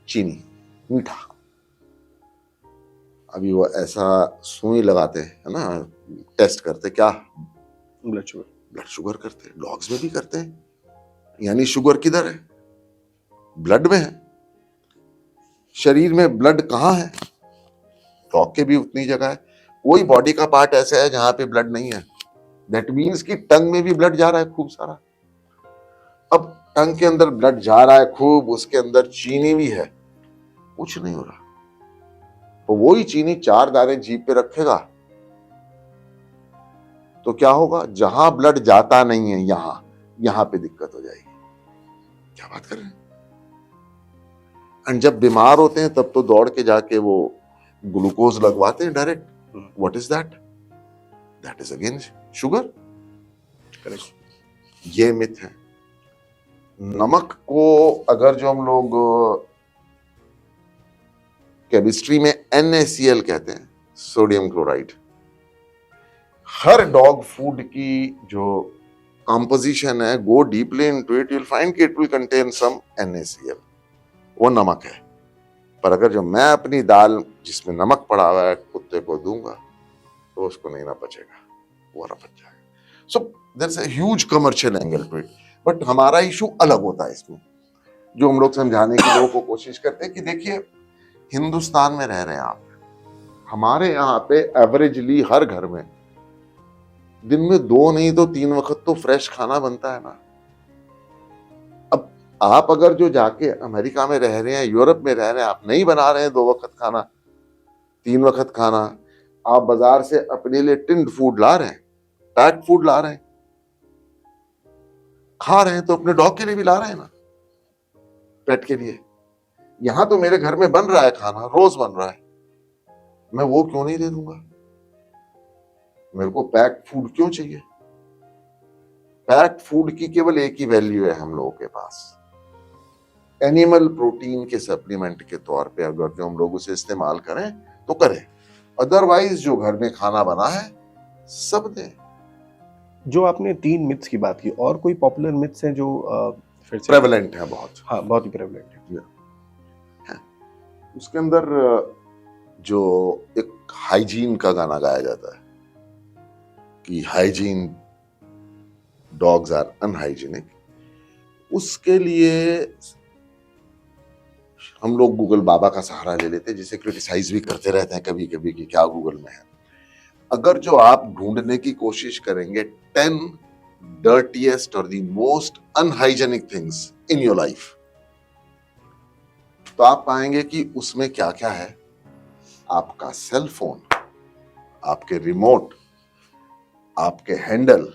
चीनी, मीठा, अभी वो ऐसा सुई लगाते हैं, है ना, टेस्ट करते, क्या ब्लड शुगर करते हैं, डॉग्स में भी करते हैं। यानी शुगर किधर है? ब्लड में है। शरीर में ब्लड कहां है? डॉग के भी उतनी जगह है। कोई बॉडी का पार्ट ऐसा है जहां पे ब्लड नहीं है, दैट मीन्स कि टंग में भी ब्लड जा रहा है खूब सारा। अब टंग के अंदर ब्लड जा रहा है खूब, उसके अंदर चीनी भी है, कुछ नहीं हो रहा। तो वही चीनी 4 दाने जीभ पे रखेगा तो क्या होगा, जहां ब्लड जाता नहीं है यहां पे दिक्कत हो जाएगी। क्या बात कर रहे हैं। एंड जब बीमार होते हैं तब तो दौड़ के जाके वो ग्लूकोज लगवाते हैं direct. What is that? That is again sugar. Correct. ये मिथ है। नमक को अगर जो हम लोग केमिस्ट्री में NaCl कहते हैं, सोडियम क्लोराइड, हर डॉग फूड की जो कंपोजिशन है, go deeply into it, you will find कि it will contain some NaCl, वो नमक है। पर अगर जो मैं अपनी दाल जिसमें नमक पड़ा हुआ है कुत्ते को दूंगा तो उसको नहीं ना पचेगा, वो रपच जाएगा। So there is a huge commercial angle to it. But हमारा इशू अलग होता है इसमें, जो हम लोग समझाने की लोगों को कोशिश करते हैं कि देखिए हिंदुस्तान में रह रहे हैं आप, हमारे यहाँ पे एवरेजली हर घर में दिन में 2 नहीं तो 3 वक्त तो फ्रेश खाना बनता है ना। अब आप अगर जो जाके अमेरिका में रह रहे हैं, यूरोप में रह रहे हैं, आप नहीं बना रहे हैं 2 वक्त खाना, 3 वक्त खाना, आप बाजार से अपने लिए टिन्ड फूड ला रहे हैं, पैक्ड फूड ला रहे हैं, खा रहे हैं, तो अपने डॉग के लिए भी ला रहे हैं ना, पेट के लिए। यहां तो मेरे घर में बन रहा है खाना, रोज बन रहा है, मैं वो क्यों नहीं दे दूंगा? मेरे को पैक्ड फूड क्यों चाहिए? पैक्ड फूड की केवल एक ही वैल्यू है हम लोगों के पास, एनिमल प्रोटीन के सप्लीमेंट के तौर पे। अगर जो हम लोग उसे इस्तेमाल करें तो करें, अदरवाइज जो घर में खाना बना है सब दें। जो आपने 3 मिथ्स की बात की, और कोई पॉपुलर मिथ्स हैं जो फिर से प्रेवलेंट है बहुत। हाँ, बहुत ही प्रेवलेंट है। उसके अंदर जो एक हाइजीन का गाना गाया जाता है कि हाइजीन डॉग्स आर अनहाइजीनिक, उसके लिए हम लोग गूगल बाबा का सहारा ले लेते हैं, जिसे क्रिटिसाइज भी करते रहते हैं कभी कभी कि क्या गूगल में है। अगर जो आप ढूंढने की कोशिश करेंगे 10 डर्टीएस्ट और the most unhygienic things in your life, तो आप पाएंगे कि उसमें क्या क्या है। आपका सेल फोन, आपके रिमोट, आपके हैंडल,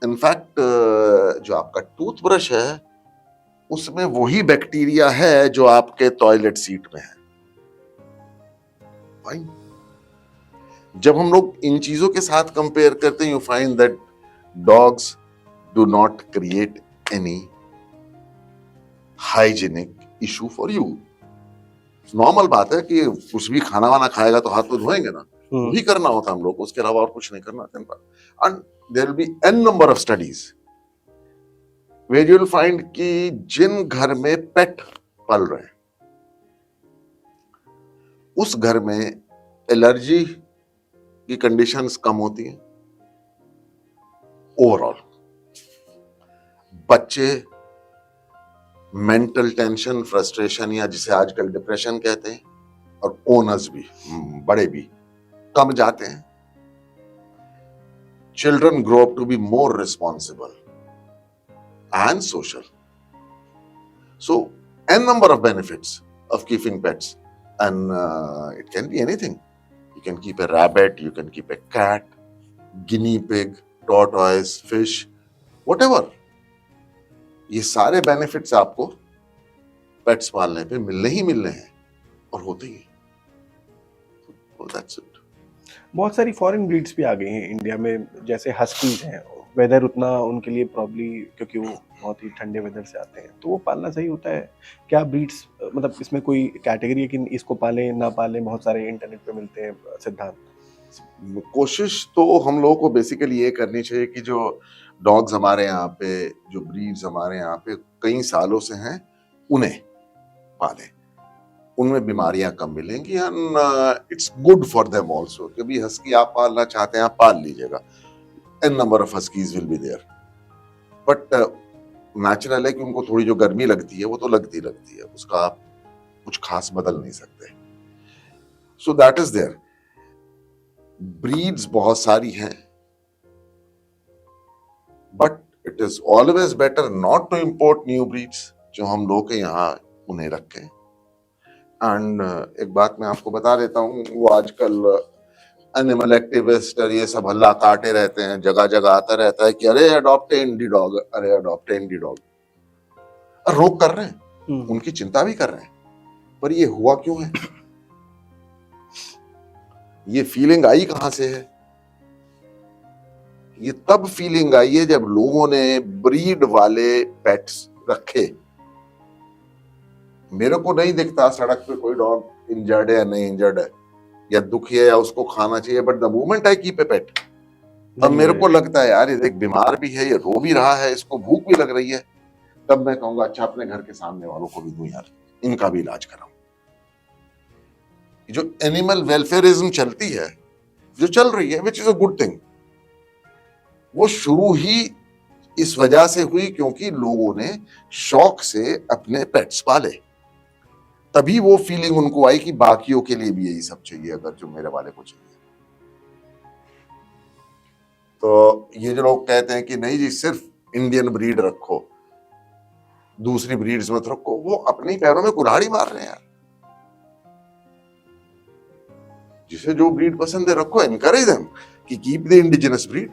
इनफैक्ट जो आपका टूथब्रश है उसमें वही बैक्टीरिया है जो आपके टॉयलेट सीट में है। फाइन। जब हम लोग इन चीजों के साथ कंपेयर करते हैं, you find that dogs do not create any hygienic issue for you. Normal बात है कि कुछ भी खाना वाना खाएगा तो हाथ तो धोएंगे ना, वही करना होता है हम लोग को, उसके अलावा और कुछ नहीं करना होता। And there will be an number of studies where you will find कि जिन घर में पेट पल रहे हैं उस घर में एलर्जी की कंडीशंस कम होती हैं ओवरऑल। बच्चे मेंटल टेंशन, फ्रस्ट्रेशन या जिसे आजकल डिप्रेशन कहते हैं, और ओनर्स भी, बड़े भी कम जाते हैं। Children grow up to be more responsible and social. So, n number of benefits of keeping pets, and it can be anything. You can keep a rabbit, you can keep a cat, guinea pig, tortoise, fish, whatever. ये सारे benefits आपको pets पालने पे मिलने ही मिलने हैं और होते ही। So that's it. बहुत सारी फॉरेन ब्रीड्स भी आ गई हैं इंडिया में, जैसे हस्कीज हैं। वेदर उतना उनके लिए प्रॉब्ली, क्योंकि वो बहुत ही ठंडे वेदर से आते हैं, तो वो पालना सही होता है क्या? ब्रीड्स मतलब इसमें कोई कैटेगरी है कि इसको पालें ना पालें? बहुत सारे इंटरनेट पे मिलते हैं सिद्धांत। कोशिश तो हम लोगों को बेसिकली ये करनी चाहिए कि जो डॉग्स हमारे यहाँ पे, जो ब्रीड्स हमारे यहाँ पे कई सालों से हैं, उन्हें पालें। उनमें बीमारियां कम मिलेंगी and it's good for them also. कभी हस्की आप पालना चाहते हैं, आप पाल लीजिएगा, an number of huskies will be there. But natural है कि उनको थोड़ी जो गर्मी लगती है वो तो लगती है, उसका आप कुछ खास बदल नहीं सकते। So that is there. Breeds बहुत सारी हैं, but it is always better not to import new breeds जो हम लोग के यहाँ उन्हें रखें। एंड एक बात मैं आपको बता देता हूँ, वो आजकल एनिमल एक्टिविस्ट और ये सब हल्ला काटे रहते हैं, जगह जगह आता रहता है कि अरे अडॉप्ट इंडी डॉग, अरे अडॉप्ट इंडी डॉग। रोक कर रहे हैं, उनकी चिंता भी कर रहे हैं, पर ये हुआ क्यों है? ये फीलिंग आई कहां से है? ये तब फीलिंग आई है जब लोगों ने ब्रीड वाले पेट्स रखे। मेरे को नहीं दिखता सड़क पे कोई डॉग इंजर्ड है या नहीं इंजर्ड है, या दुखी है या उसको खाना चाहिए, but the moment I keep a pet, अब मेरे को लगता है यार ये देख बीमार भी है, ये रो भी रहा है, इसको भूख भी लग रही है, तब मैं कहूंगा अच्छा अपने घर के सामने वालों को भी दूं यार, इनका भी इलाज कराऊं। जो एनिमल वेलफेयरिज्म चलती है, जो चल रही है, which is a good thing, वो शुरू ही इस वजह से हुई क्योंकि लोगों ने शौक से अपने पेट्स पाले, तभी वो फीलिंग उनको आई कि बाकियों के लिए भी यही सब चाहिए अगर जो मेरे वाले को चाहिए। तो ये जो लोग कहते हैं कि नहीं जी सिर्फ इंडियन ब्रीड रखो, दूसरी ब्रीड्स मत रखो, वो अपने पैरों में कुल्हाड़ी मार रहे हैं यार। जिसे जो ब्रीड पसंद है रखो, एनकरेज देम कि keep the indigenous breed,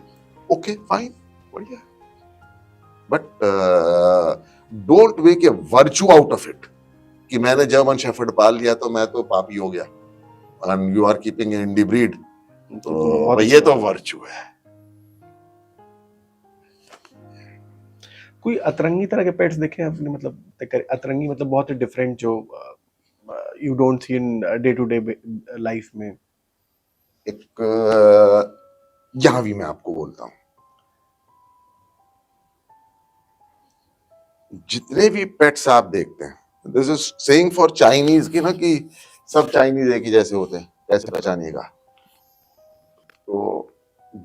okay fine, बढ़िया, but don't make a virtue out of it कि मैंने जर्मन शेफर्ड पाल लिया तो मैं तो पापी हो गया, and you are keeping indie breed, तो ये तो वर्च्यू है। कोई अतरंगी तरह के पेट्स देखे आपने? मतलब अतरंगी मतलब बहुत ही डिफरेंट, जो you don't see in day to day life में। एक यहां भी मैं आपको बोलता हूं, जितने भी पेट्स आप देखते हैं, this is saying for Chinese की ना, कि सब चाइनीज एक ही जैसे होते हैं, कैसे पहचानिएगा? तो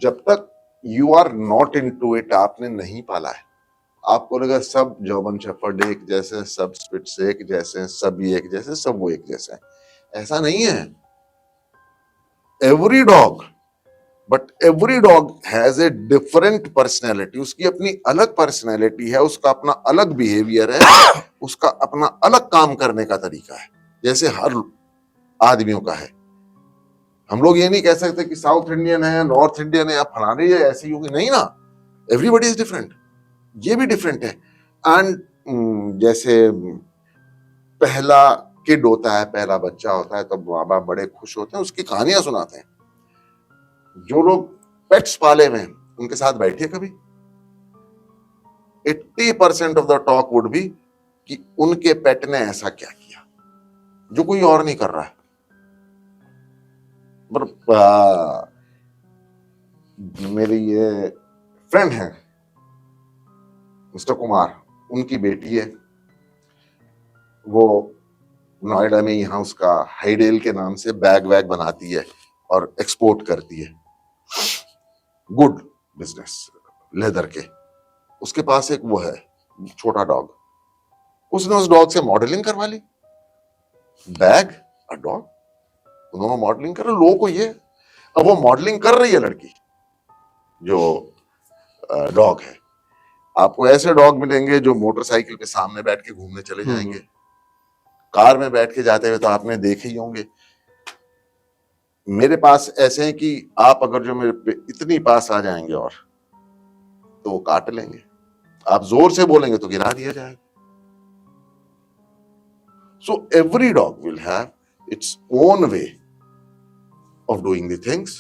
जब तक you are not into it, आपने नहीं पाला है, आपको लगा सब जर्मन शेफर्ड एक जैसे, सब स्पिट्स एक जैसे, सब ये एक जैसे, सब वो एक जैसे है, ऐसा नहीं है। Every dog, but every dog has a different personality, उसकी अपनी अलग पर्सनैलिटी है, उसका अपना अलग बिहेवियर है, उसका अपना अलग काम करने का तरीका है, जैसे हर आदमियों का है। हम लोग ये नहीं कह सकते कि साउथ इंडियन है, नॉर्थ इंडियन है, या फलाने है ऐसी होगी, नहीं ना, एवरीबडी इज डिफरेंट, ये भी डिफरेंट है। एंड जैसे पहला किड होता है, पहला बच्चा होता है, तब तो माँ बाप बड़े खुश होते हैं, उसकी कहानियां सुनाते हैं। जो लोग पेट्स पाले हुए हैं उनके साथ बैठिए कभी, 80% of the talk would be कि उनके पेट ने ऐसा क्या किया जो कोई और नहीं कर रहा है। मेरी ये फ्रेंड है मिस्टर कुमार, उनकी बेटी है, वो नोएडा में यहाँ उसका हाईडेल के नाम से बैग वैग बनाती है और एक्सपोर्ट करती है, गुड बिजनेस, लेदर के। उसके पास एक वो है छोटा डॉग, उसने उस डॉग से मॉडलिंग करवा ली, बैग और डॉग, दोनों मॉडलिंग कर रहे। लोगों को ये, अब वो मॉडलिंग कर रही है लड़की जो डॉग है। आपको ऐसे डॉग मिलेंगे जो मोटरसाइकिल पे सामने बैठ के घूमने चले जाएंगे, कार में बैठ के जाते हुए तो आपने देखे ही होंगे। मेरे पास ऐसे हैं कि आप अगर जो मेरे पे इतनी पास आ जाएंगे और तो वो काट लेंगे, आप जोर से बोलेंगे तो गिरा दिया जाएगा। So every dog will have its own way of doing the things,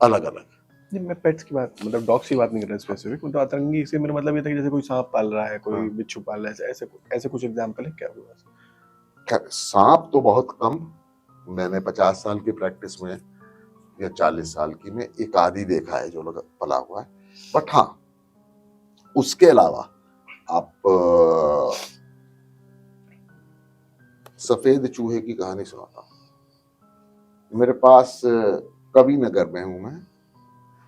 अलग अलग। नहीं, मैं पेट्स की बात, मतलब डॉग्स की बात नहीं कर रहा स्पेसिफिक, मतलब अतरंगी से मेरा मतलब ये था कि जैसे कोई सांप पाल रहा है, कोई बिच्छू पाल रहा है, ऐसे कुछ एग्जांपल है क्या हुआ? खैर सांप तो बहुत कम, मैंने 50 साल की प्रैक्टिस में या 40 साल की में एक आधी देखा है जो लोग पला हुआ है, बट हाँ उसके अलावा आप सफेद चूहे की कहानी सुनाता हूं। मेरे पास कवि नगर में हूं मैं,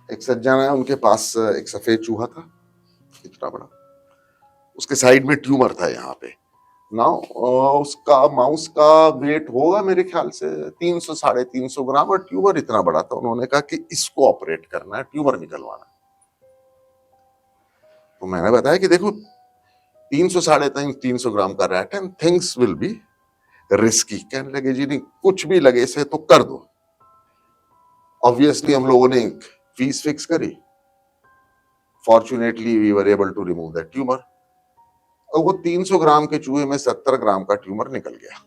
एक सज्जन है, उनके पास एक सफेद चूहा था, इतना बड़ा, उसके साइड में ट्यूमर था यहाँ पे, नाउ उसका माउस का वेट होगा मेरे ख्याल से 300 350 ग्राम, और ट्यूमर इतना बड़ा था। उन्होंने कहा कि इसको ऑपरेट करना है, ट्यूमर निकलवाना है। तो मैंने बताया कि देखो 300 350 ग्राम का रैट है, थिंग्स विल बी रिस्की। कहने लगे जी नहीं, कुछ भी लगे से तो कर दो। ऑब्वियसली हम लोगों ने फीस फिक्स करी। Fortunately we were able to remove that tumour. और वो 300 ग्राम के चूहे में 70 ग्राम का ट्यूमर निकल गया।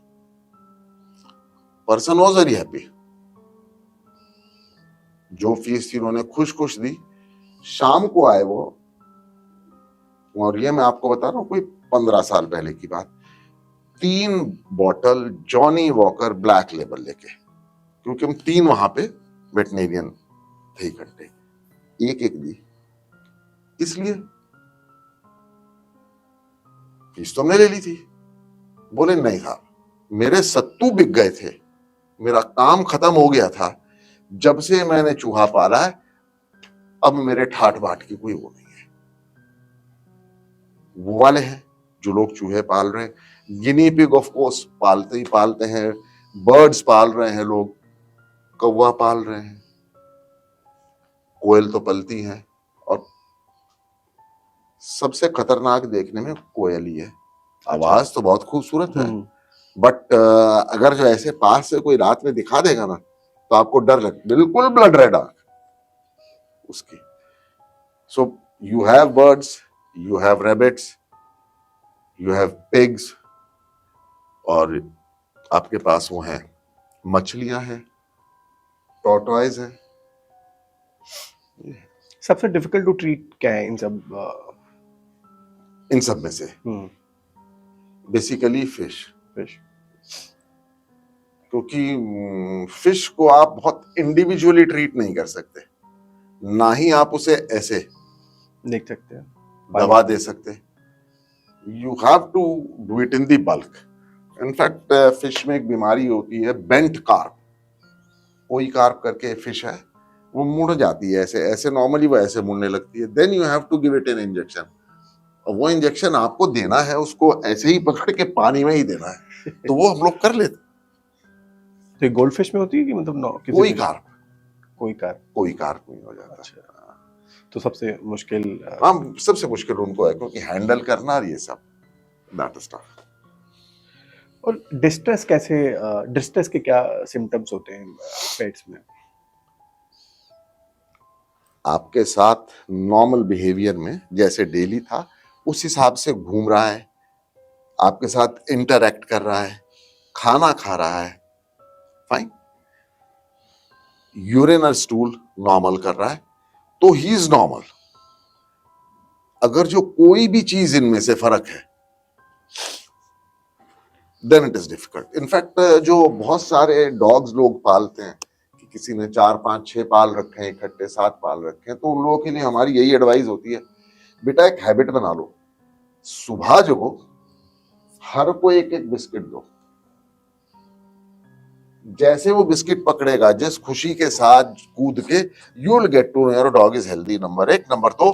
Person was very happy. जो फीस थी उन्होंने खुश खुश दी। शाम को आए वो, और ये मैं आपको बता रहा हूं कोई 15 साल पहले की बात, 3 bottle Johnny walker black label लेके, क्योंकि हम 3 वहां पे वेटनेरियन थे इकट्ठे, एक एक दी। इसलिए फीस तो हमने ले ली थी। बोले नहीं साहब, मेरे सत्तू बिक गए थे, मेरा काम खत्म हो गया था, जब से मैंने चूहा पाला है अब मेरे ठाट बाट की कोई वो नहीं है। वो वाले हैं जो लोग चूहे पाल रहे हैं। गिनी पिग ऑफ कोर्स पालते ही पालते हैं, बर्ड्स पाल रहे हैं लोग, कौवा पाल रहे हैं, कोयल तो पलती हैं, और सबसे खतरनाक देखने में कोयल ही है। आवाज तो बहुत खूबसूरत है, बट अगर जो ऐसे पास से कोई रात में दिखा देगा ना तो आपको डर लगे, बिल्कुल ब्लड रेड आंख उसकी। So you have birds, you have rabbits, you have pigs, और आपके पास वो हैं मछलियां हैं, टॉर्टॉइज हैं। सबसे डिफिकल्ट टू ट्रीट क्या है इन सब में से बेसिकली फिश। क्योंकि फिश को आप बहुत इंडिविजुअली ट्रीट नहीं कर सकते, ना ही आप उसे ऐसे देख सकते हैं, दवा दे सकते। You have to do it in the bulk. In fact fish में एक बीमारी होती है बेंट कार्प। कोई कार्प करके फिश है, वो मुड़ जाती है ऐसे ऐसे, नॉर्मली वो ऐसे मुड़ने लगती है। Then you have to give it an injection, और वो इंजेक्शन आपको देना है, उसको ऐसे ही पकड़ के पानी में ही देना है। तो वो हम लोग कर लेते। तो गोल्ड फिश में होती है कि मतलब कोई कार्प नहीं हो जाता। अच्छा। तो सबसे मुश्किल सबसे मुश्किल उनको है, क्योंकि हैंडल करना और ये सब दैट इज टफ। और डिस्ट्रेस के क्या सिम्टम्स होते हैं पेट्स में? आपके साथ नॉर्मल बिहेवियर में जैसे डेली था उस हिसाब से घूम रहा है, आपके साथ इंटरैक्ट कर रहा है, खाना खा रहा है, फाइन, यूरिन और स्टूल नॉर्मल कर रहा है, तो ही इज नॉर्मल। अगर जो कोई भी चीज इनमें से फर्क है then it is difficult. In fact जो बहुत सारे डॉग्स लोग पालते हैं, कि किसी ने 4 5 6 पाल रखे हैं, इकट्ठे 7 पाल रखे हैं, तो उन लोगों के लिए हमारी यही एडवाइस होती है, बेटा एक हैबिट बना लो, सुबह जो हो हर को एक एक बिस्किट दो। जैसे वो बिस्किट पकड़ेगा, जिस खुशी के साथ कूद के, you will get to know your dog is healthy. Number 1। Number 2,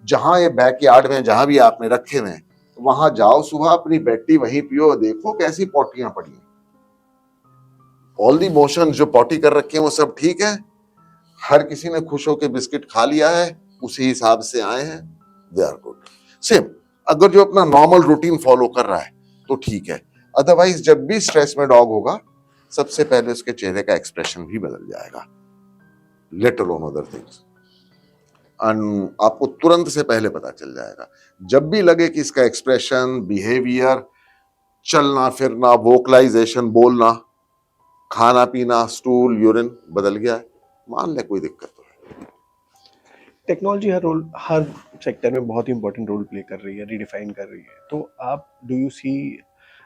जहां ये बैकयार्ड में जहां भी आपने रखे हुए, वहां जाओ सुबह, अपनी बेटी वहीं पियो, देखो कैसी पॉटियां पड़ी हैं, ऑल दी मोशन जो पॉटी कर रखे हैं वो सब ठीक है, हर किसी ने खुश होकर बिस्किट खा लिया है, उसी हिसाब से आए हैं, दे आर गुड। सेम अगर जो अपना नॉर्मल रूटीन फॉलो कर रहा है तो ठीक है। अदरवाइज जब भी स्ट्रेस में डॉग होगा, सबसे पहले उसके चेहरे का एक्सप्रेशन भी बदल जाएगा, लेट अलोन अदर थिंग्स। आपको तुरंत से पहले पता चल जाएगा, जब भी लगे कि इसका एक्सप्रेशन, बिहेवियर, चलना फिरना, वोकलाइजेशन, बोलना, खाना पीना, स्टूल, यूरिन बदल गया है, मान ले कोई दिक्कत तो है। टेक्नोलॉजी हर सेक्टर में बहुत ही इंपॉर्टेंट रोल प्ले कर रही है, रिडिफाइन कर रही है। तो आप do you see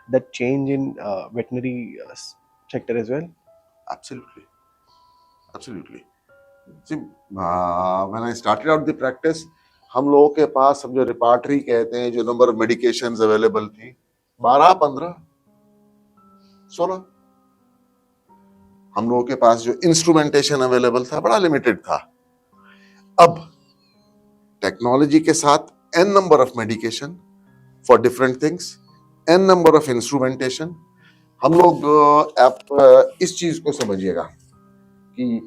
that change in veterinary sector as well? Absolutely. See, when I started out the practice, हम लोगों के पास, हम जो रिपार्टरी कहते हैं, जो नंबर ऑफ मेडिकेशंस अवेलेबल थी 12 15 16, हम लोगों के पास जो इंस्ट्रूमेंटेशन अवेलेबल था बड़ा लिमिटेड था। अब टेक्नोलॉजी के साथ n number of medication for different things, n number of instrumentation. हम लोग आप इस चीज को समझिएगा कि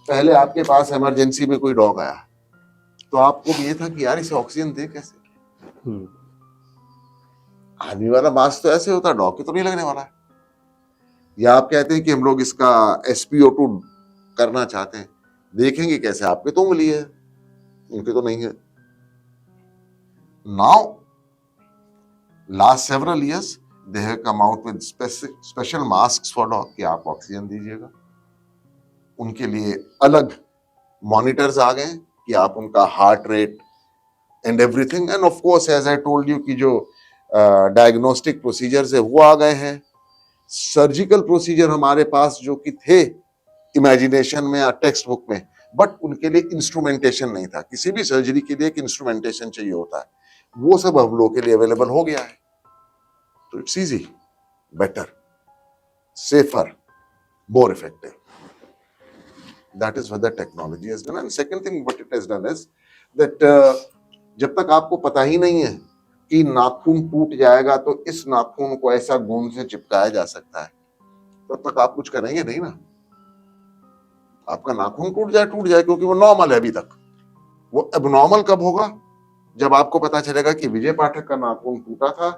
पहले आपके पास इमरजेंसी में कोई डॉग आया तो आपको भी ये था कि यार इसे ऑक्सीजन दे कैसे। आदमी वाला मास्क तो ऐसे होता है, डॉग के तो नहीं लगने वाला है। या आप कहते हैं कि हम लोग इसका SpO2 करना चाहते हैं, देखेंगे कैसे, आपके तो उंगली है, उनके तो नहीं है। Now last several years they have come out with special mask for dog कि आप ऑक्सीजन दीजिएगा। उनके लिए अलग मॉनिटर्स आ गए कि आप उनका heart rate and everything, and of course as I told you कि जो डायग्नोस्टिक प्रोसीजर्स है वो आ गए हैं। सर्जिकल प्रोसीजर हमारे पास जो कि थे इमेजिनेशन में या टेक्स्ट बुक में, बट उनके लिए इंस्ट्रूमेंटेशन नहीं था। किसी भी सर्जरी के लिए एक इंस्ट्रूमेंटेशन चाहिए होता है, वो सब हम लोग के लिए अवेलेबल हो गया है। तो it's easy, better, safer, more effective. That is what the technology has done. And second thing what it has done is that जब तक आपको पता ही नहीं है कि नाखून टूट जाएगा तो इस नाखून को ऐसा गोंद से चिपकाया जा सकता है, तब तक आप कुछ करेंगे नहीं ना। आपका नाखून टूट जाए क्योंकि वो नॉर्मल है अभी तक। वो एबनॉर्मल कब होगा? जब आपको पता चलेगा कि विजय पाठक का नाखून टूटा था,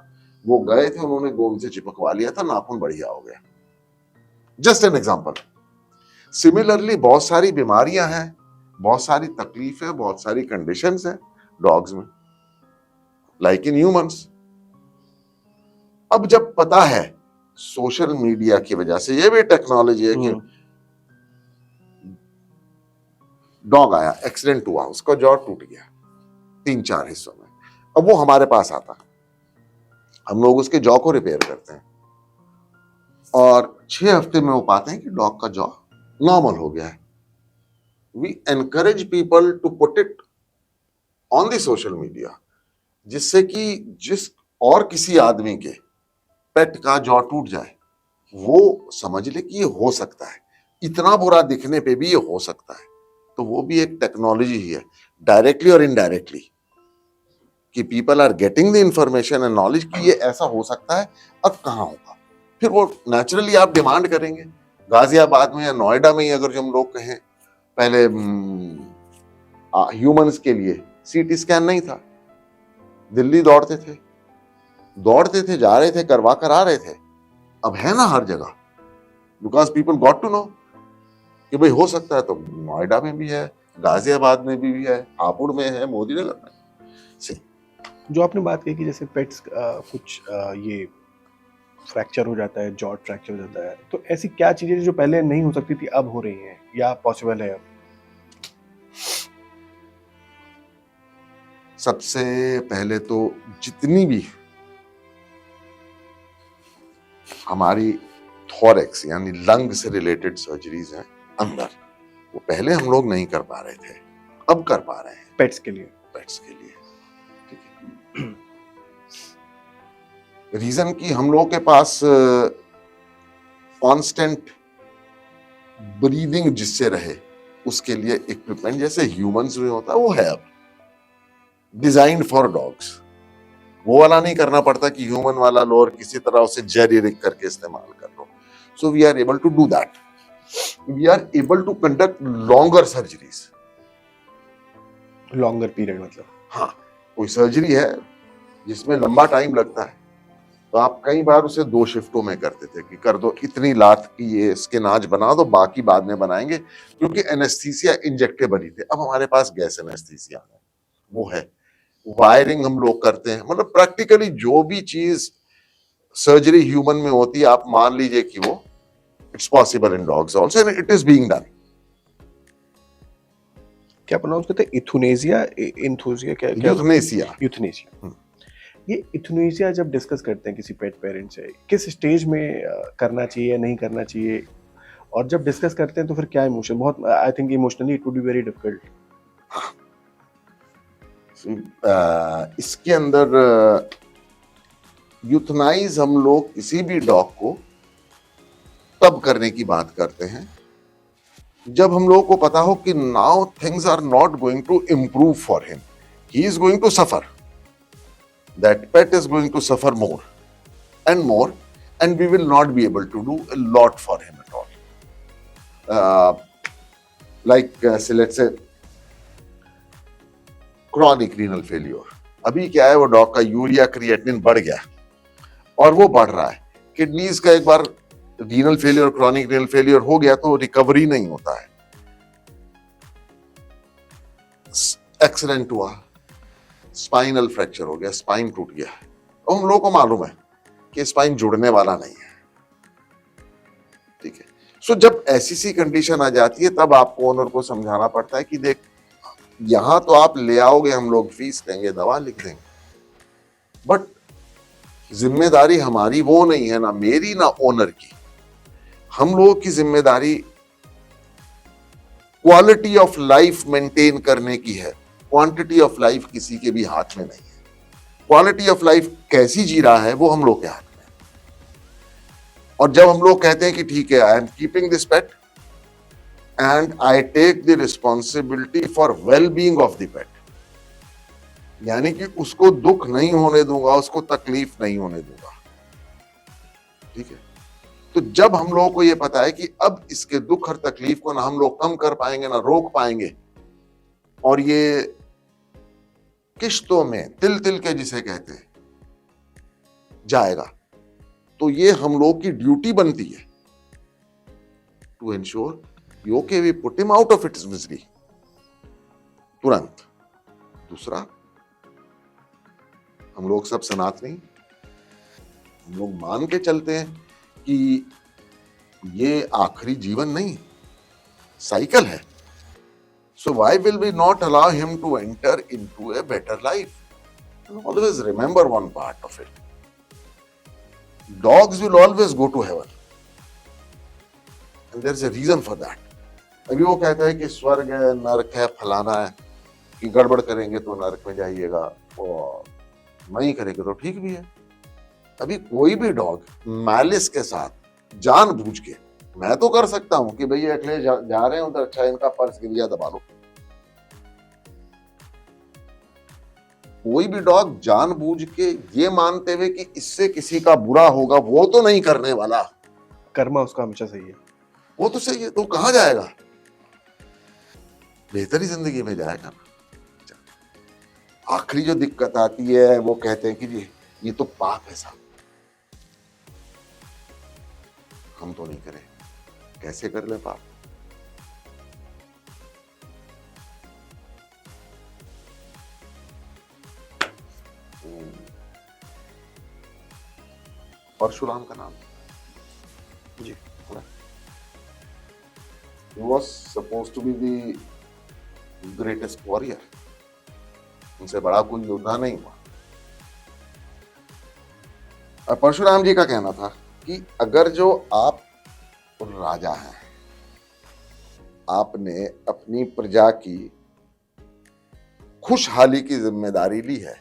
वो गए थे, उन्होंने गोंद से चिपकवा लिया था, नाखून बढ़िया हो गया। Just an example. सिमिलरली बहुत सारी बीमारियां हैं, बहुत सारी तकलीफ है, बहुत सारी कंडीशंस हैं डॉग्स में, लाइक इन ह्यूमंस। अब जब पता है सोशल मीडिया की वजह से, ये भी टेक्नोलॉजी है कि डॉग आया, एक्सीडेंट हुआ, उसका जॉ टूट गया 3-4 हिस्सों में, अब वो हमारे पास आता है, हम लोग उसके जॉ को रिपेयर करते हैं और 6 हफ्ते में वो पाते हैं कि डॉग का जॉ नॉर्मल हो गया है। We encourage people to put it on the social media, जिससे कि जिस और किसी आदमी के पेट का जॉ टूट जाए वो समझ ले कि ये हो सकता है, इतना बुरा दिखने पे भी ये हो सकता है। तो वो भी एक टेक्नोलॉजी ही है, डायरेक्टली और इनडायरेक्टली, कि people are getting the information and knowledge कि ये ऐसा हो सकता है, अब कहाँ होगा। फिर वो नेचुरली आप डिमांड करेंगे। गाजियाबाद में या नोएडा में ही अगर जो हम लोग कहें, पहले ह्यूमंस के लिए CT स्कैन नहीं था, दिल्ली दौड़ते थे, जा रहे थे, करवा कर आ रहे थे। अब है ना हर जगह, because people got to know कि भाई हो सकता है। तो नोएडा में भी है, गाजियाबाद में भी है, हापुड़ में है, मोदी नगर में। जो आपने बात की कि जैसे पेट्स कुछ ये फ्रैक्चर हो जाता है, जॉ फ्रैक्चर हो जाता है, तो ऐसी क्या चीजें जो पहले नहीं हो सकती थी अब हो रही हैं या पॉसिबल है अब? सबसे पहले तो जितनी भी हमारी थॉरेक्स यानी लंग से रिलेटेड सर्जरीज हैं अंदर, वो पहले हम लोग नहीं कर पा रहे थे, अब कर पा रहे हैं पेट्स के लिए। ठीक है। रीजन कि हम लोगों के पास कांस्टेंट ब्रीदिंग जिससे रहे उसके लिए इक्विपमेंट जैसे ह्यूमंस में होता है वो है अब डिजाइंड फॉर डॉग्स। वो वाला नहीं करना पड़ता कि ह्यूमन वाला लो और किसी तरह उसे जेरी रिग करके इस्तेमाल कर लो। So we are able to do that, we are able to conduct longer surgeries. Longer period मतलब? हाँ, कोई सर्जरी है जिसमें लंबा टाइम लगता है तो आप कई बार उसे 2 शिफ्टों में करते थे कि कर दो इतनी लात की ये स्किन आज बना दो, बाकी बाद में बनाएंगे, क्योंकि एनेस्थीसिया इंजेक्टेबल ही थे। अब हमारे पास गैस एनेस्थीसिया है, वो है, वायरिंग हम लोग करते हैं। मतलब प्रैक्टिकली जो भी चीज सर्जरी ह्यूमन में होती है आप मान लीजिए कि वो it's possible in dogs also and it is being done. क्या प्रोनाउंस करते हैं? इथुनेसिया, इंथुसिया, क्या यूथनेसिया। यूथनेसिया। ये इथुनेसिया जब डिस्कस करते हैं किसी पेट पेरेंट से, किस स्टेज में करना चाहिए नहीं करना चाहिए, और जब डिस्कस करते हैं तो फिर क्या इमोशन, बहुत I think emotionally it would be very difficult. इसके अंदर यूथनाइज हम लोग किसी भी डॉग को तब करने की बात करते हैं जब हम लोगों को पता हो कि now things are not going to improve for him, he is going to suffer, that pet is going to suffer more. and more, and we will not be able to do a lot for him at all. Say let's say chronic renal failure. अभी क्या है, वो dog का urea creatinine बढ़ गया और वो बढ़ रहा है. किडनीज का एक बार renal failure, chronic renal failure हो गया तो रिकवरी नहीं होता है. एक्सीडेंट हुआ, स्पाइनल फ्रैक्चर हो गया, स्पाइन टूट गया, और हम लोगों को मालूम है कि स्पाइन जुड़ने वाला नहीं है. ठीक है. सो जब ऐसी सी कंडीशन आ जाती है तब आपको ओनर को समझाना पड़ता है कि देख, यहां तो आप ले आओगे, हम लोग फीस लेंगे, दवा लिख देंगे, बट जिम्मेदारी हमारी वो नहीं है, ना मेरी ना ओनर की. हम लोगों की जिम्मेदारी क्वालिटी ऑफ लाइफ मेंटेन करने की है. क्वांटिटी ऑफ लाइफ किसी के भी हाथ में नहीं है. क्वालिटी ऑफ लाइफ कैसी जी रहा है वो हम लोग के हाथ में है. और जब हम लोग कहते हैं कि ठीक है, I am keeping this pet and I take the responsibility for well being of the pet, यानी कि उसको दुख नहीं होने दूंगा, उसको तकलीफ नहीं होने दूंगा. ठीक है. तो जब हम लोगों को यह पता है कि अब इसके दुख और तकलीफ को ना हम लोग कम कर पाएंगे ना रोक पाएंगे, और ये किश्तों में तिल तिल के जिसे कहते हैं जाएगा, तो ये हम लोग की ड्यूटी बनती है to ensure okay we put him out of its misery तुरंत. दूसरा, हम लोग सब सनातनी, हम लोग मान के चलते हैं कि ये आखिरी जीवन नहीं, साइकिल है. So why will we not allow him to enter into a better life? And always remember one part of it. Dogs will always go to heaven. And there's a reason for that. अभी वो कहता है कि स्वर्ग है, नरक है, फलाना है, कि गड़बड़ करेंगे तो नरक में जाइएगा और नहीं करेंगे तो ठीक भी है. अभी कोई भी डॉग मैलिस के साथ जानबूझ के, मैं तो कर सकता हूं कि भैया अगले जा रहे हैं उधर, अच्छा इनका पर्स गिर गया, दबा लो. कोई भी डॉग जानबूझ के ये मानते हुए कि इससे किसी का बुरा होगा वो तो नहीं करने वाला. कर्मा उसका हमेशा सही है. वो तो सही है, तो कहां जाएगा, बेहतरी जिंदगी में जाएगा. आखिरी जो दिक्कत आती है वो कहते हैं कि ये तो पाप है साहब, हम तो नहीं करें. कैसे कर ले पाप? परशुराम का नाम जी. He was supposed to be the greatest warrior. उनसे बड़ा कोई योद्धा नहीं हुआ. परशुराम जी का कहना था कि अगर जो आप राजा हैं, आपने अपनी प्रजा की खुशहाली की जिम्मेदारी ली है,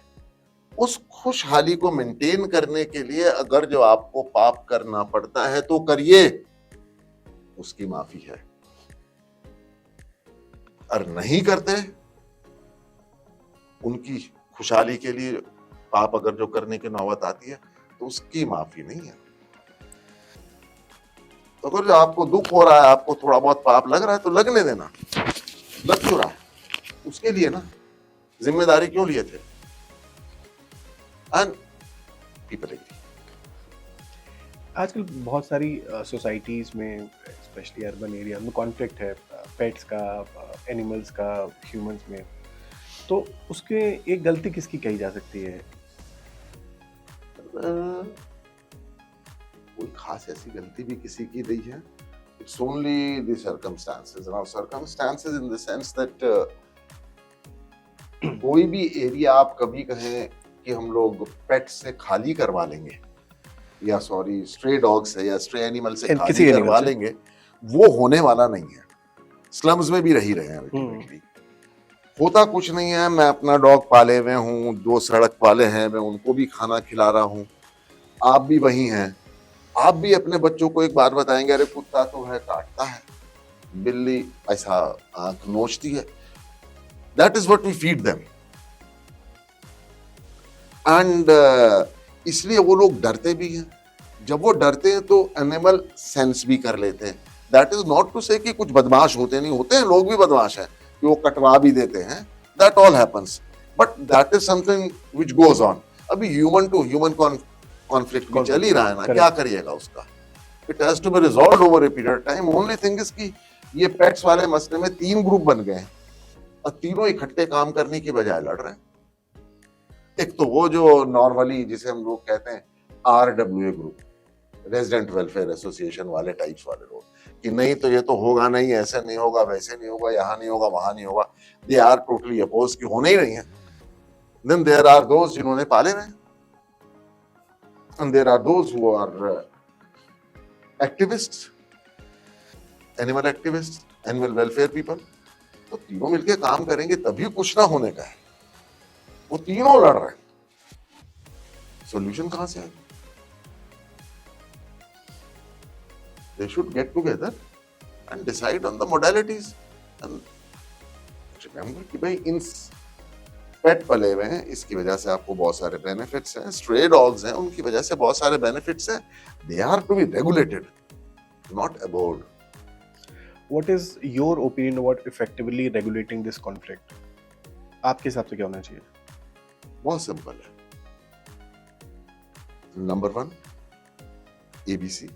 उस खुशहाली को मेंटेन करने के लिए अगर जो आपको पाप करना पड़ता है तो करिए, उसकी माफी है. और नहीं करते, उनकी खुशहाली के लिए पाप अगर जो करने की नौबत आती है तो उसकी माफी नहीं है. तो अगर जो आपको दुख हो रहा है, आपको थोड़ा बहुत पाप लग रहा है तो लगने देना. लग क्यों रहा है? उसके लिए ना जिम्मेदारी क्यों लिए थे? And people agree. आजकल बहुत सारी सोसाइटीज़ में, स्पेशली अर्बन एरिया में, कॉन्फ्लिक्ट है पेट्स का, एनिमल्स का, ह्यूमंस में. तो उसके एक गलती किसकी कही जा सकती है? कोई खास ऐसी गलती भी किसी की नहीं है. It's only the circumstances. Now circumstances in the sense that कोई भी एरिया आप कभी कहें कि हम लोग पेट से खाली करवा लेंगे, या सॉरी स्ट्रे डॉग से या स्ट्रे एनिमल से खाली करवा लेंगे, वो होने वाला नहीं है. स्लम्स में भी रही रहे हैं अल्टीमेटली. होता कुछ नहीं है. मैं अपना डॉग पाले हुए हूँ, 2 सड़क वाले हैं, मैं उनको भी खाना खिला रहा हूँ. आप भी वही हैं. आप भी अपने बच्चों को एक बार बताएंगे, अरे कुत्ता तो है, काटता है, बिल्ली ऐसा आंख नोचती है. That is what we feed them. And इसलिए वो लोग डरते भी हैं. जब वो डरते हैं तो एनिमल सेंस भी कर लेते हैं। दैट इज नॉट टू से कि कुछ बदमाश होते नहीं होते हैं, लोग भी बदमाश हैं कि वो कटवा भी देते हैं, that all happens, but that is something which goes on. अभी ह्यूमन टू ह्यूमन कॉन्फ्लिक्ट भी चल ही रहा है ना, क्या करिएगा उसका। It has to be resolved over a period time. Only thing is कि ये पेट्स वाले मसले में 3 ग्रुप बन गए हैं और तीनों इकट्ठे काम करने की बजाय लड़ रहे हैं। एक तो वो जो नॉर्मली जिसे हम लोग कहते हैं RWA group, resident welfare association वाले टाइप्स वाले लोग, कि नहीं तो ये तो होगा नहीं, ऐसे नहीं होगा, वैसे नहीं होगा, यहाँ नहीं होगा, वहां नहीं होगा। दे आर टोटली अपोज कि होने ही नहीं है। देन देयर आर दोज जिन्होंने पाले हैं, and there are those who are activists, animal activist, animal welfare people. तो तीनों मिलकर काम करेंगे तभी कुछ ना होने का है। वो तीनों लड़ रहे हैं, सॉल्यूशन कहां से आएगा? They should get together and decide on the modalities. And remember कि भाई इन पेट पले हुए हैं, इसकी वजह से आपको बहुत सारे बेनिफिट्स हैं। स्ट्रे डॉग्स हैं, उनकी वजह से बहुत सारे बेनिफिट्स हैं। They are to be regulated, not abhorred. What is your opinion about effectively regulating this conflict? आपके हिसाब से क्या होना चाहिए? बहुत सिंपल है। Number 1 ABC।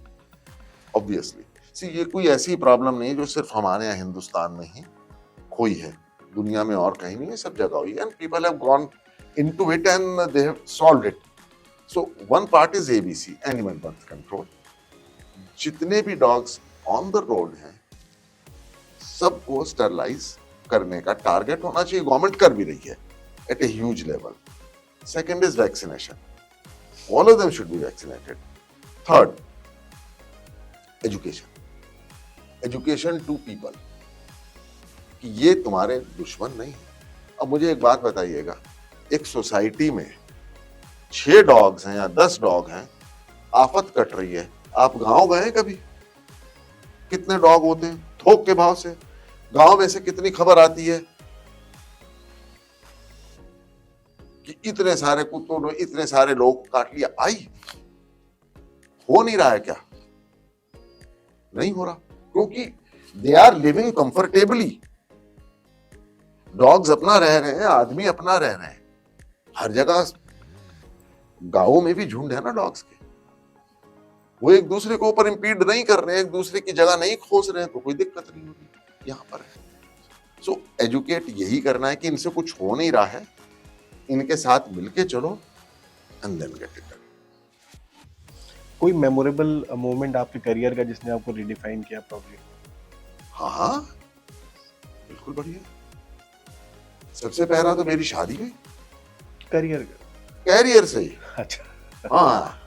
ऑब्वियसली सी ये कोई ऐसी प्रॉब्लम नहीं जो सिर्फ हमारे यहाँ हिंदुस्तान में ही कोई है, दुनिया में और कहीं नहीं है, सब जगह हुई है। And people have gone into it and they have solved it. So one part is ABC, animal birth control. जितने भी डॉग्स ऑन द रोड हैं सबको स्टरलाइज करने का टारगेट होना चाहिए। गवर्नमेंट कर भी रही है at a huge level. Second is vaccination, all of them should be vaccinated. Third, education to people कि ये तुम्हारे दुश्मन नहीं है। अब मुझे एक बात बताइएगा, एक सोसाइटी में 6 डॉग्स हैं या 10 डॉग हैं, आफत कट रही है, आप गांव गए कभी? कितने डॉग होते हैं थोक के भाव से? गांव में से कितनी खबर आती है कि इतने सारे कुत्तों ने इतने सारे लोग काट लिया? आई हो नहीं रहा है क्या? नहीं हो रहा, क्योंकि they are living comfortably. Dogs अपना रह रहे हैं, आदमी अपना रह रहे हैं। हर जगह गांवों में भी झुंड है ना डॉग्स के, वो एक दूसरे के ऊपर इंपीड नहीं कर रहे हैं, एक दूसरे की जगह नहीं खोज रहे हैं, तो कोई दिक्कत नहीं होगी यहाँ पर। सो एजुकेट यही करना है कि इनसे कुछ हो नहीं रहा है, इनके साथ मिलके चलो एंड देन गेट इट। कोई मेमोरेबल मोमेंट आपके करियर का जिसने आपको रिडिफाइन किया प्रॉब्ली? हाँ बिल्कुल बढ़िया। सबसे पहला तो मेरी शादी हुई। कैरियर से ही। अच्छा। हाँ,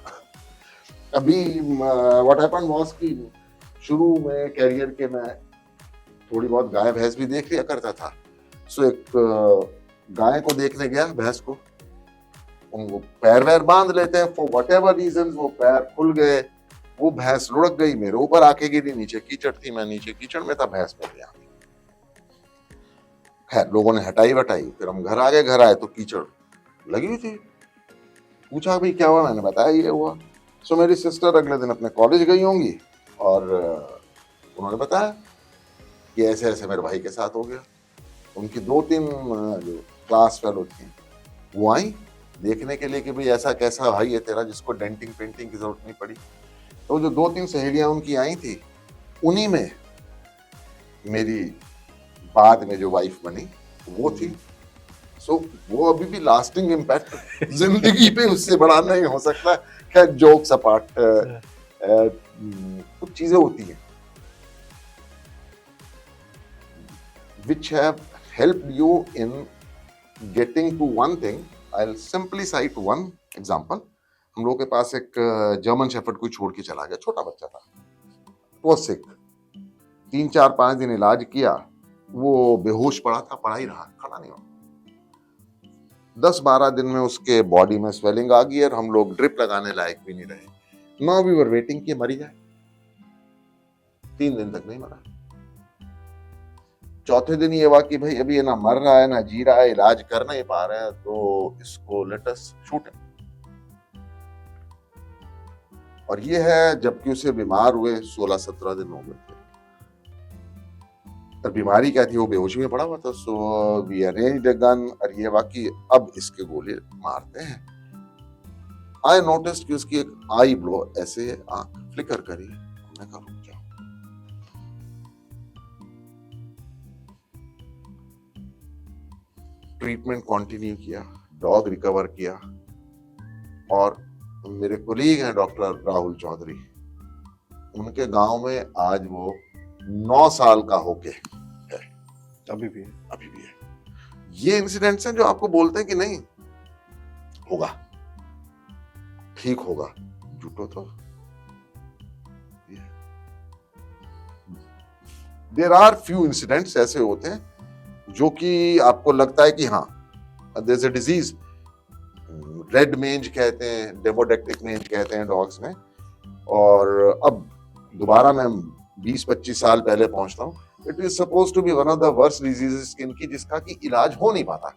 अभी व्हाट हैपेंड वाज कि शुरू में कैरियर के मैं थोड़ी बहुत गाय भैंस भी देख लिया करता था। सो एक गाय को देखने गया, भैंस को, उनको पैर वैर बांध लेते हैं फॉर वट एवर रीजन, वो पैर खुल गए, वो भैंस लुढ़क गई, मेरे ऊपर आके गिरी, नीचे कीचड़ थी, मैं नीचे कीचड़ में था, भैंस में गया। खैर लोगों ने हटाई वटाई, फिर हम घर आ गए। घर आए तो कीचड़ लगी हुई थी। पूछा भाई क्या हुआ, मैंने बताया ये हुआ। सो मेरी सिस्टर अगले दिन अपने कॉलेज गई होंगी और उन्होंने बताया कि ऐसे ऐसे मेरे भाई के साथ हो गया। उनकी 2-3 जो क्लास फेलो थी वो आई देखने के लिए कि भाई ऐसा कैसा भाई है तेरा जिसको डेंटिंग पेंटिंग की जरूरत नहीं पड़ी। तो जो 2-3 सहेलियां उनकी आई थी, उन्हीं में मेरी बाद में जो वाइफ बनी वो थी। सो वो अभी भी लास्टिंग इम्पैक्ट जिंदगी पे उससे बड़ा नहीं हो सकता। खैर जोक्स अपार्ट, कुछ चीजें होती हैं which have helped you in getting to one thing. I'll simply cite one example. हम लोग के पास एक जर्मन शेफर्ड कोई छोड़ के चला गया, छोटा बच्चा था, वो सिक, 3-4-5 दिन इलाज किया, वो बेहोश पड़ा था, पड़ा ही रहा, खड़ा नहीं हुआ। 10-12 दिन में उसके बॉडी में स्वेलिंग आ गई और हम लोग ड्रिप लगाने लायक भी नहीं रहे। नाउ वी वर वेटिंग कि मरी जाए। 3 दिन तक नहीं मरा। चौथे दिन ये हुआ कि भाई अभी ये ना मर रहा है ना जी रहा है, इलाज कर नहीं पा रहे हैं, तो इसको लेट अस शूट। और ये है जबकि उसे बीमार हुए 16-17 दिन हो गए थे। और बीमारी क्या थी, वो बेहोशी में पड़ा हुआ था। So we arranged a gun, और ये वाकई अब इसके गोले मारते हैं। आई नोटिस्ड कि उसकी एक आई ब्लो ऐसे आंख फ्लिकर करी। मैं कहा रुक जाओ। ट्रीटमेंट कंटिन्यू किया, डॉग रिकवर किया, और मेरे कोलीग हैं डॉक्टर राहुल चौधरी, उनके गांव में आज वो 9 साल का होके है, अभी भी है। अभी भी है। ये इंसिडेंट्स हैं जो आपको बोलते हैं कि नहीं होगा, ठीक होगा, झूठो तो देयर आर फ्यू इंसिडेंट्स ऐसे होते हैं जो कि आपको लगता है कि हाँ there is a disease, red mange कहते हैं, डेमोडेक्टिक मेंज कहते हैं डॉग्स में। और अब दोबारा मैं 20-25 साल पहले पहुंचता हूँ। It is suppose to be one of the worst diseases skin की, जिसका कि इलाज हो नहीं पाता।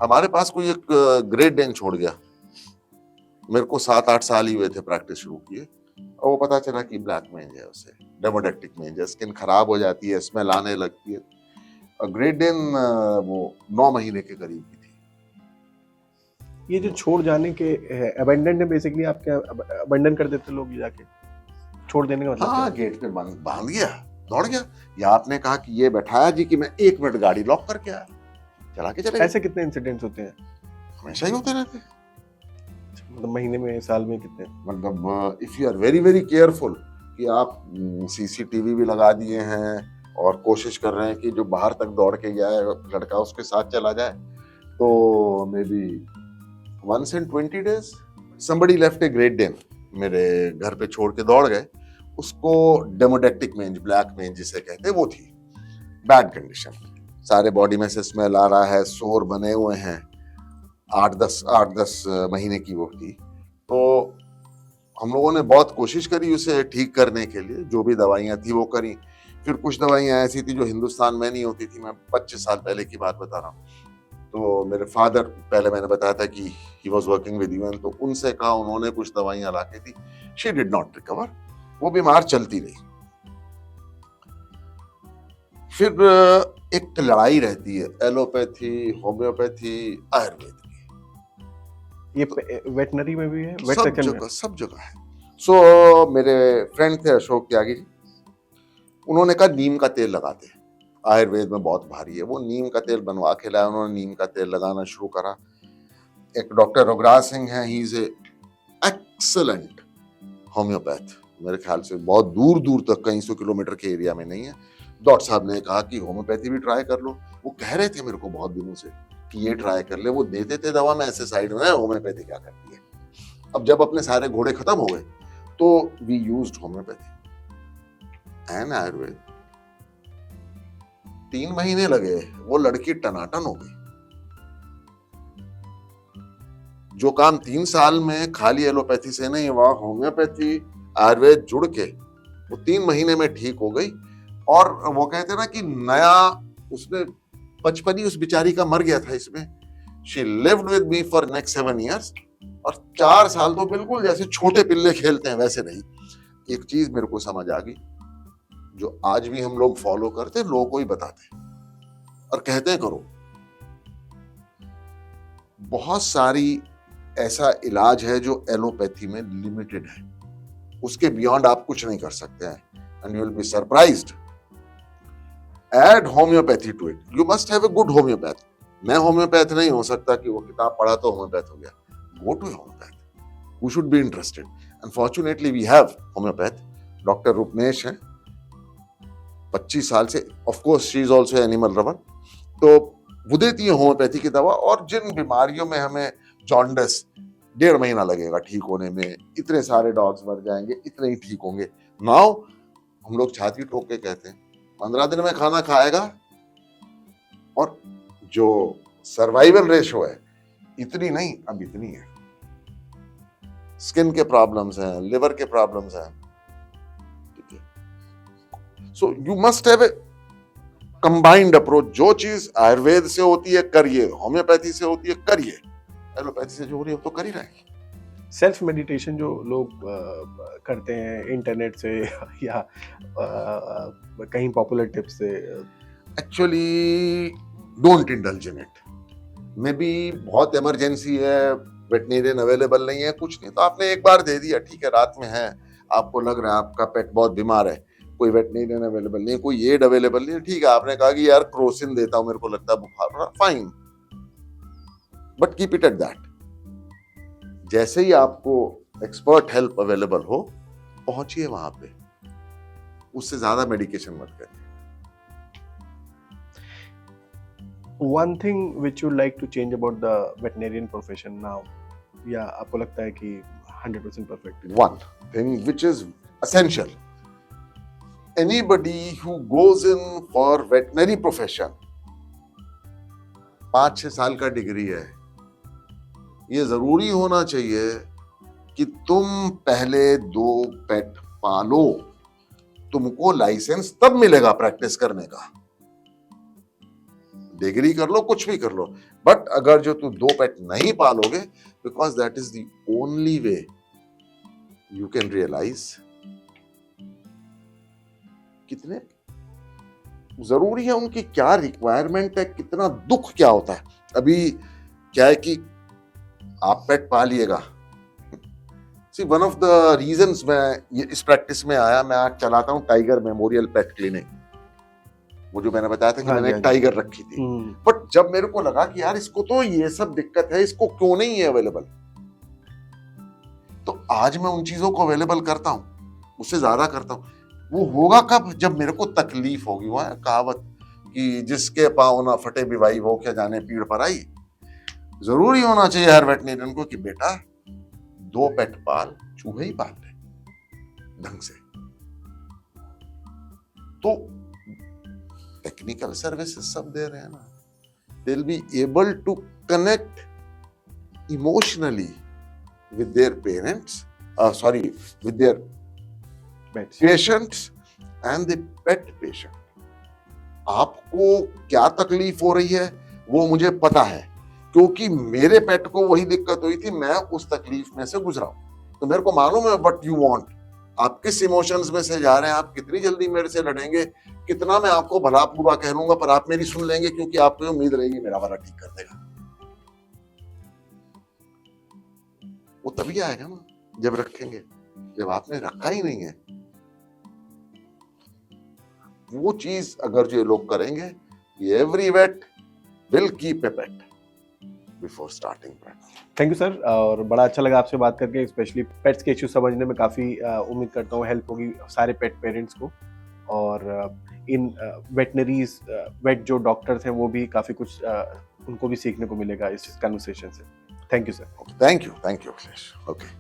हमारे पास कोई एक ग्रेट डेन छोड़ गया, मेरे को 7-8 साल ही हुए थे प्रैक्टिस शुरू किए, और वो पता चला कि ब्लैक मेंज है, उसे डेमोडेक्टिक मेंज है, स्किन खराब हो जाती है, स्मेल आने लगती है। ग्रेट डेन वो 9 महीने के करीब की थी। ये जो छोड़ जाने के अबेंडन है, बेसिकली आप क्या अबेंडन कर देते लोग जाके, छोड़ देने का मतलब हाँ, गेट पे बांध गया, दौड़ गया, या आपने कहा कि ये बैठाया जी कि मैं 1 मिनट गाड़ी लॉक करके आया, चला के चले गए। ऐसे कितने इंसिडेंट्स होते हैं? हमेशा ही होते रहते हैं। मतलब महीने में, साल में कितने? मतलब if you are very very careful कि आप सीसीटीवी भी लगा दिए हैं और कोशिश कर रहे हैं कि जो बाहर तक दौड़ के गया है लड़का उसके साथ चला जाए, तो may be once in 20 days somebody left a great Dane मेरे घर पे छोड़ के दौड़ गए। उसको डेमोडेक्टिक मेंज, ब्लैक मेंज जिसे कहते हैं, वो थी, बैड कंडीशन, सारे बॉडी में से स्मेल आ रहा है, सोर बने हुए हैं, 8-10 महीने की वो थी। तो हम लोगों ने बहुत कोशिश करी उसे ठीक करने के लिए, जो भी दवाइयाँ थी वो करी। फिर कुछ दवाइयाँ ऐसी थी जो हिंदुस्तान में नहीं होती थी, मैं 25 साल पहले की बात बता रहा हूँ। तो मेरे फादर, पहले मैंने बताया था कि he was working with UN, तो उनसे कहा, उन्होंने कुछ दवाइयाँ ला के दी, शी डिड नॉट रिकवर, वो बीमार चलती रही। फिर एक लड़ाई रहती है एलोपैथी, होम्योपैथी, आयुर्वेद की। ये वेटनरी में भी है, वेट सब सेक्शन में? जगह, सब जगह है। सो मेरे फ्रेंड थे अशोक त्यागी जी, उन्होंने कहा नीम का तेल लगाते हैं, आयुर्वेद में बहुत भारी है। वो नीम का तेल बनवा के लाया, उन्होंने नीम का तेल लगाना शुरू करा। एक डॉक्टर रघुराज सिंह है, he is a excellent homeopath, मेरे ख्याल से बहुत दूर दूर तक, कई 100 किलोमीटर के एरिया में नहीं है। डॉक्टर साहब ने कहा कि होम्योपैथी भी ट्राई कर लो। वो कह रहे थे मेरे को बहुत दिनों से कि ये ट्राई कर ले, वो देते थे दवा में ऐसे साइड में, होम्योपैथी क्या करती है। अब जब अपने सारे घोड़े खत्म हो गए तो we used homeopathy and Ayurveda. 3 महीने लगे, वो लड़की टनाटन हो गई। जो काम 3 साल में खाली एलोपैथी से नहीं हुआ, होम्योपैथी आयुर्वेद जुड़ के वो 3 महीने में ठीक हो गई। और वो कहते हैं ना कि नया, उसमें बचपन ही उस बेचारी का मर गया था इसमें। She lived with me for next 7 years, और 4 साल तो बिल्कुल जैसे छोटे पिल्ले खेलते हैं वैसे रही। एक चीज मेरे को समझ आ गई, जो आज भी हम लोग फॉलो करते, लोगों को ही बताते और कहते हैं करो। बहुत सारी ऐसा इलाज है जो एलोपैथी में लिमिटेड है, उसके बियॉन्ड आप कुछ नहीं कर सकते हैं, and you will be surprised. Add homeopathy to it, you must have a good homeopath. मैं होम्योपैथ नहीं हो सकता कि वो किताब पढ़ा तो होम्योपैथ हो गया। Go to homeopath, who should be interested. Unfortunately we have homeopath, doctor Rupnesh हैं, 25 साल से, of course she is also animal lover, तो वो देती है होम्योपैथी की दवा। और जिन बीमारियों में हमें जॉन्डिस 1.5 महीना लगेगा ठीक होने में, इतने सारे डॉग्स मर जाएंगे, इतने ही ठीक होंगे, नाउ हम लोग छाती ठोक के कहते हैं 15 दिन में खाना खाएगा। और जो सर्वाइवल रेशो है इतनी नहीं, अब इतनी है। स्किन के प्रॉब्लम्स हैं, लिवर के प्रॉब्लम्स हैं, ठीक है। So you must have a combined approach. जो चीज आयुर्वेद से होती है करिए, होम्योपैथी से होती है करिए, एलोपैथी से जो हो रही है तो कर ही रहे हैं। सेल्फ मेडिटेशन जो लोग करते हैं इंटरनेट से या कहीं पॉपुलर टिप्स से, actually don't indulge in it. May be बहुत इमरजेंसी है, वेटनेरियन अवेलेबल नहीं है, कुछ नहीं, तो आपने एक बार दे दिया, ठीक है, रात में है, आपको लग रहा है आपका पेट बहुत बीमार है, कोई वेटनेरियन अवेलेबल नहीं है, कोई एड अवेलेबल नहीं है, ठीक है, आपने कहा कि यार क्रोसिन देता हूं, मेरे को लगता है बुखार, fine, but keep it at that. जैसे ही आपको एक्सपर्ट हेल्प अवेलेबल हो, पहुंचिए वहां पे, उससे ज्यादा मेडिकेशन मत करिए। One thing which you like to change about the veterinarian profession now, या आपको लगता है कि 100% perfect? One thing which is essential, anybody who goes in for veterinary profession, 5-6 साल का डिग्री है, ये जरूरी होना चाहिए कि तुम पहले 2 पेट पालो, तुमको लाइसेंस तब मिलेगा प्रैक्टिस करने का। डिग्री कर लो, कुछ भी कर लो, बट अगर जो तुम 2 पेट नहीं पालोगे, because that is the only way you can realise कितने जरूरी है, उनकी क्या रिक्वायरमेंट है, कितना दुख क्या होता है। अभी क्या है कि आप पेट पालिएगा, सी वन ऑफ द रीजंस मैं ये इस प्रैक्टिस में आया, मैं आज चलाता हूं टाइगर मेमोरियल पेट क्लिनिक, वो जो मैंने बताया था कि मैंने एक टाइगर रखी थी, बट जब मेरे को लगा कि यार इसको तो ये सब दिक्कत है, इसको क्यों नहीं है अवेलेबल, तो आज मैं उन चीजों को अवेलेबल करता हूं, उससे ज्यादा करता हूं। वो होगा कब? जब मेरे को तकलीफ होगी। वो है कहावत कि जिसके पाँव ना फटे भी भाई, वो क्या जाने पीड़ पर आई। जरूरी होना चाहिए हर वेटनेरियन को कि बेटा 2 पेट पाल, चूहे ही पाल ले ढंग से। तो टेक्निकल सर्विसेज सब दे रहे हैं ना, they will be able to connect emotionally with their parents, with their patients and the pet patient. आपको क्या तकलीफ हो रही है वो मुझे पता है, क्योंकि मेरे पेट को वही दिक्कत हुई थी, मैं उस तकलीफ में से गुजरा हूं, तो मेरे को मालूम है व्हाट यू वांट। आप किस इमोशंस में से जा रहे हैं, आप कितनी जल्दी मेरे से लड़ेंगे, कितना मैं आपको भला पूरा कह लूंगा, पर आप मेरी सुन लेंगे, क्योंकि आपको उम्मीद रहेगी मेरा वाला ठीक कर देगा। वो तभी आएगा ना जब रखेंगे, जब आपने रखा ही नहीं है। वो चीज अगर जो लोग करेंगे, every weight will keep a pet before starting practice. Thank you sir, और बड़ा अच्छा लगा आपसे बात करके, स्पेशली पेट्स के इश्यू समझने में काफ़ी उम्मीद करता हूँ हेल्प होगी सारे पेट पेरेंट्स को, और इन वेटनरीज वेट जो डॉक्टर्स हैं वो भी काफ़ी कुछ उनको भी सीखने को मिलेगा इस कन्वर्सेशन से। Thank you sir. Thank you Akhilesh. Okay.